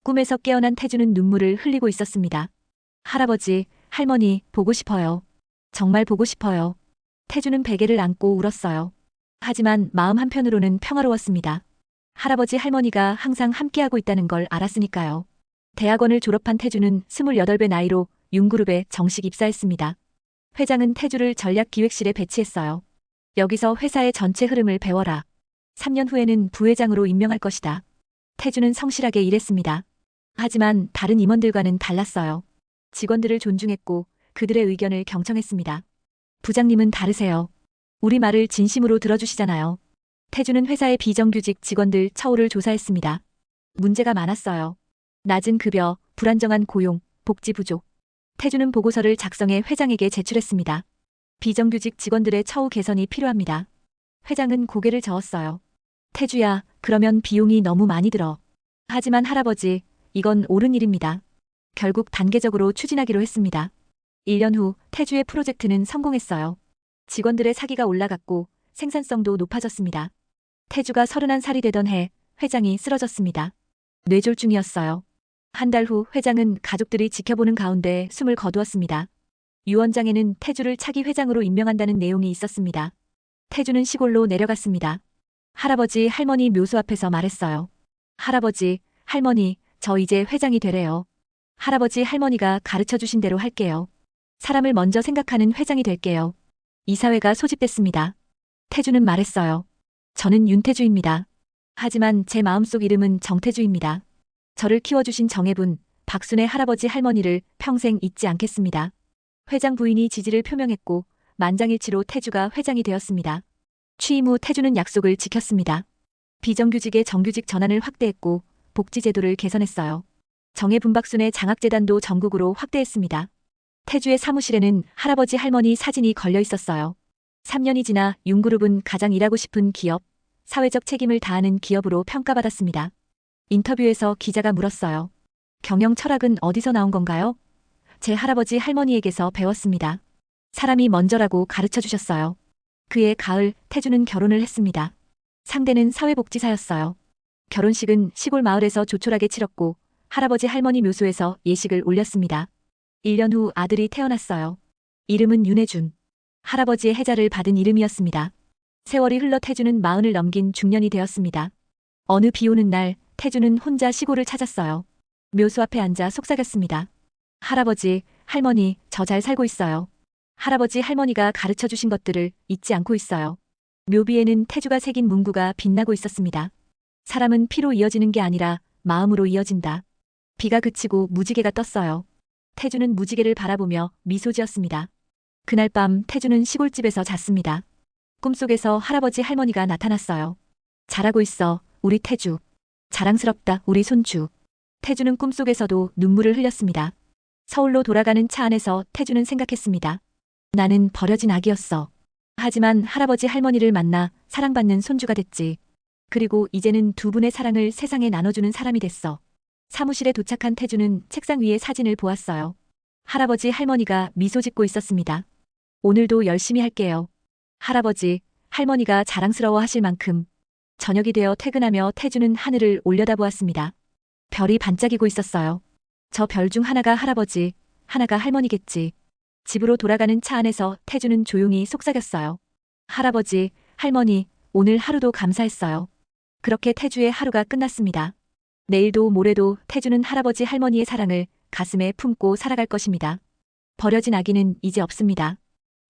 Speaker 1: 꿈에서 깨어난 태주는 눈물을 흘리고 있었습니다. 할아버지, 할머니, 보고 싶어요. 정말 보고 싶어요. 태주는 베개를 안고 울었어요. 하지만 마음 한편으로는 평화로웠습니다. 할아버지 할머니가 항상 함께하고 있다는 걸 알았으니까요. 대학원을 졸업한 태주는 28배 나이로 윤그룹에 정식 입사했습니다. 회장은 태주를 전략기획실에 배치했어요. 여기서 회사의 전체 흐름을 배워라. 3년 후에는 부회장으로 임명할 것이다. 태주는 성실하게 일했습니다. 하지만 다른 임원들과는 달랐어요. 직원들을 존중했고 그들의 의견을 경청했습니다. 부장님은 다르세요. 우리 말을 진심으로 들어주시잖아요. 태주는 회사의 비정규직 직원들 처우를 조사했습니다. 문제가 많았어요. 낮은 급여, 불안정한 고용, 복지 부족. 태주는 보고서를 작성해 회장에게 제출했습니다. 비정규직 직원들의 처우 개선이 필요합니다. 회장은 고개를 저었어요. 태주야, 그러면 비용이 너무 많이 들어. 하지만 할아버지, 이건 옳은 일입니다. 결국 단계적으로 추진하기로 했습니다. 1년 후 태주의 프로젝트는 성공했어요. 직원들의 사기가 올라갔고 생산성도 높아졌습니다. 태주가 31살이 되던 해 회장이 쓰러졌습니다. 뇌졸중이었어요. 한 달 후 회장은 가족들이 지켜보는 가운데 숨을 거두었습니다. 유언장에는 태주를 차기 회장으로 임명한다는 내용이 있었습니다. 태주는 시골로 내려갔습니다. 할아버지 할머니 묘소 앞에서 말했어요. 할아버지, 할머니, 저 이제 회장이 되래요. 할아버지 할머니가 가르쳐 주신 대로 할게요. 사람을 먼저 생각하는 회장이 될게요. 이사회가 소집됐습니다. 태주는 말했어요. 저는 윤태주입니다. 하지만 제 마음속 이름은 정태주입니다. 저를 키워주신 정혜분, 박순의 할아버지 할머니를 평생 잊지 않겠습니다. 회장 부인이 지지를 표명했고 만장일치로 태주가 회장이 되었습니다. 취임 후 태주는 약속을 지켰습니다. 비정규직의 정규직 전환을 확대했고 복지제도를 개선했어요. 정혜분 박순의 장학재단도 전국으로 확대했습니다. 태주의 사무실에는 할아버지 할머니 사진이 걸려 있었어요. 3년이 지나 윤그룹은 가장 일하고 싶은 기업, 사회적 책임을 다하는 기업으로 평가받았습니다. 인터뷰에서 기자가 물었어요. 경영 철학은 어디서 나온 건가요? 제 할아버지 할머니에게서 배웠습니다. 사람이 먼저라고 가르쳐 주셨어요. 그해 가을 태주는 결혼을 했습니다. 상대는 사회복지사였어요. 결혼식은 시골 마을에서 조촐하게 치렀고 할아버지 할머니 묘소에서 예식을 올렸습니다. 1년 후 아들이 태어났어요. 이름은 윤혜준. 할아버지의 해자를 받은 이름이었습니다. 세월이 흘러 태주는 40을 넘긴 중년이 되었습니다. 어느 비 오는 날 태주는 혼자 시골을 찾았어요. 묘소 앞에 앉아 속삭였습니다. 할아버지, 할머니, 저 잘 살고 있어요. 할아버지 할머니가 가르쳐 주신 것들을 잊지 않고 있어요. 묘비에는 태주가 새긴 문구가 빛나고 있었습니다. 사람은 피로 이어지는 게 아니라 마음으로 이어진다. 비가 그치고 무지개가 떴어요. 태주는 무지개를 바라보며 미소 지었습니다. 그날 밤 태주는 시골집에서 잤습니다. 꿈속에서 할아버지 할머니가 나타났어요. 잘하고 있어, 우리 태주. 자랑스럽다, 우리 손주. 태주는 꿈속에서도 눈물을 흘렸습니다. 서울로 돌아가는 차 안에서 태주는 생각했습니다. 나는 버려진 아기였어. 하지만 할아버지 할머니를 만나 사랑받는 손주가 됐지. 그리고 이제는 두 분의 사랑을 세상에 나눠주는 사람이 됐어. 사무실에 도착한 태주는 책상 위에 사진을 보았어요. 할아버지 할머니가 미소 짓고 있었습니다. 오늘도 열심히 할게요. 할아버지, 할머니가 자랑스러워 하실 만큼. 저녁이 되어 퇴근하며 태주는 하늘을 올려다보았습니다. 별이 반짝이고 있었어요. 저 별 중 하나가 할아버지, 하나가 할머니겠지. 집으로 돌아가는 차 안에서 태주는 조용히 속삭였어요. 할아버지, 할머니, 오늘 하루도 감사했어요. 그렇게 태주의 하루가 끝났습니다. 내일도 모레도 태주는 할아버지 할머니의 사랑을 가슴에 품고 살아갈 것입니다. 버려진 아기는 이제 없습니다.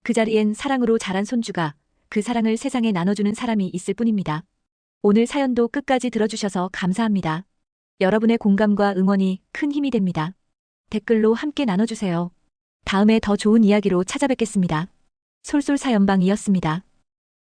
Speaker 1: 그 자리엔 사랑으로 자란 손주가 그 사랑을 세상에 나눠주는 사람이 있을 뿐입니다. 오늘 사연도 끝까지 들어주셔서 감사합니다. 여러분의 공감과 응원이 큰 힘이 됩니다. 댓글로 함께 나눠주세요. 다음에 더 좋은 이야기로 찾아뵙겠습니다. 솔솔사연방이었습니다.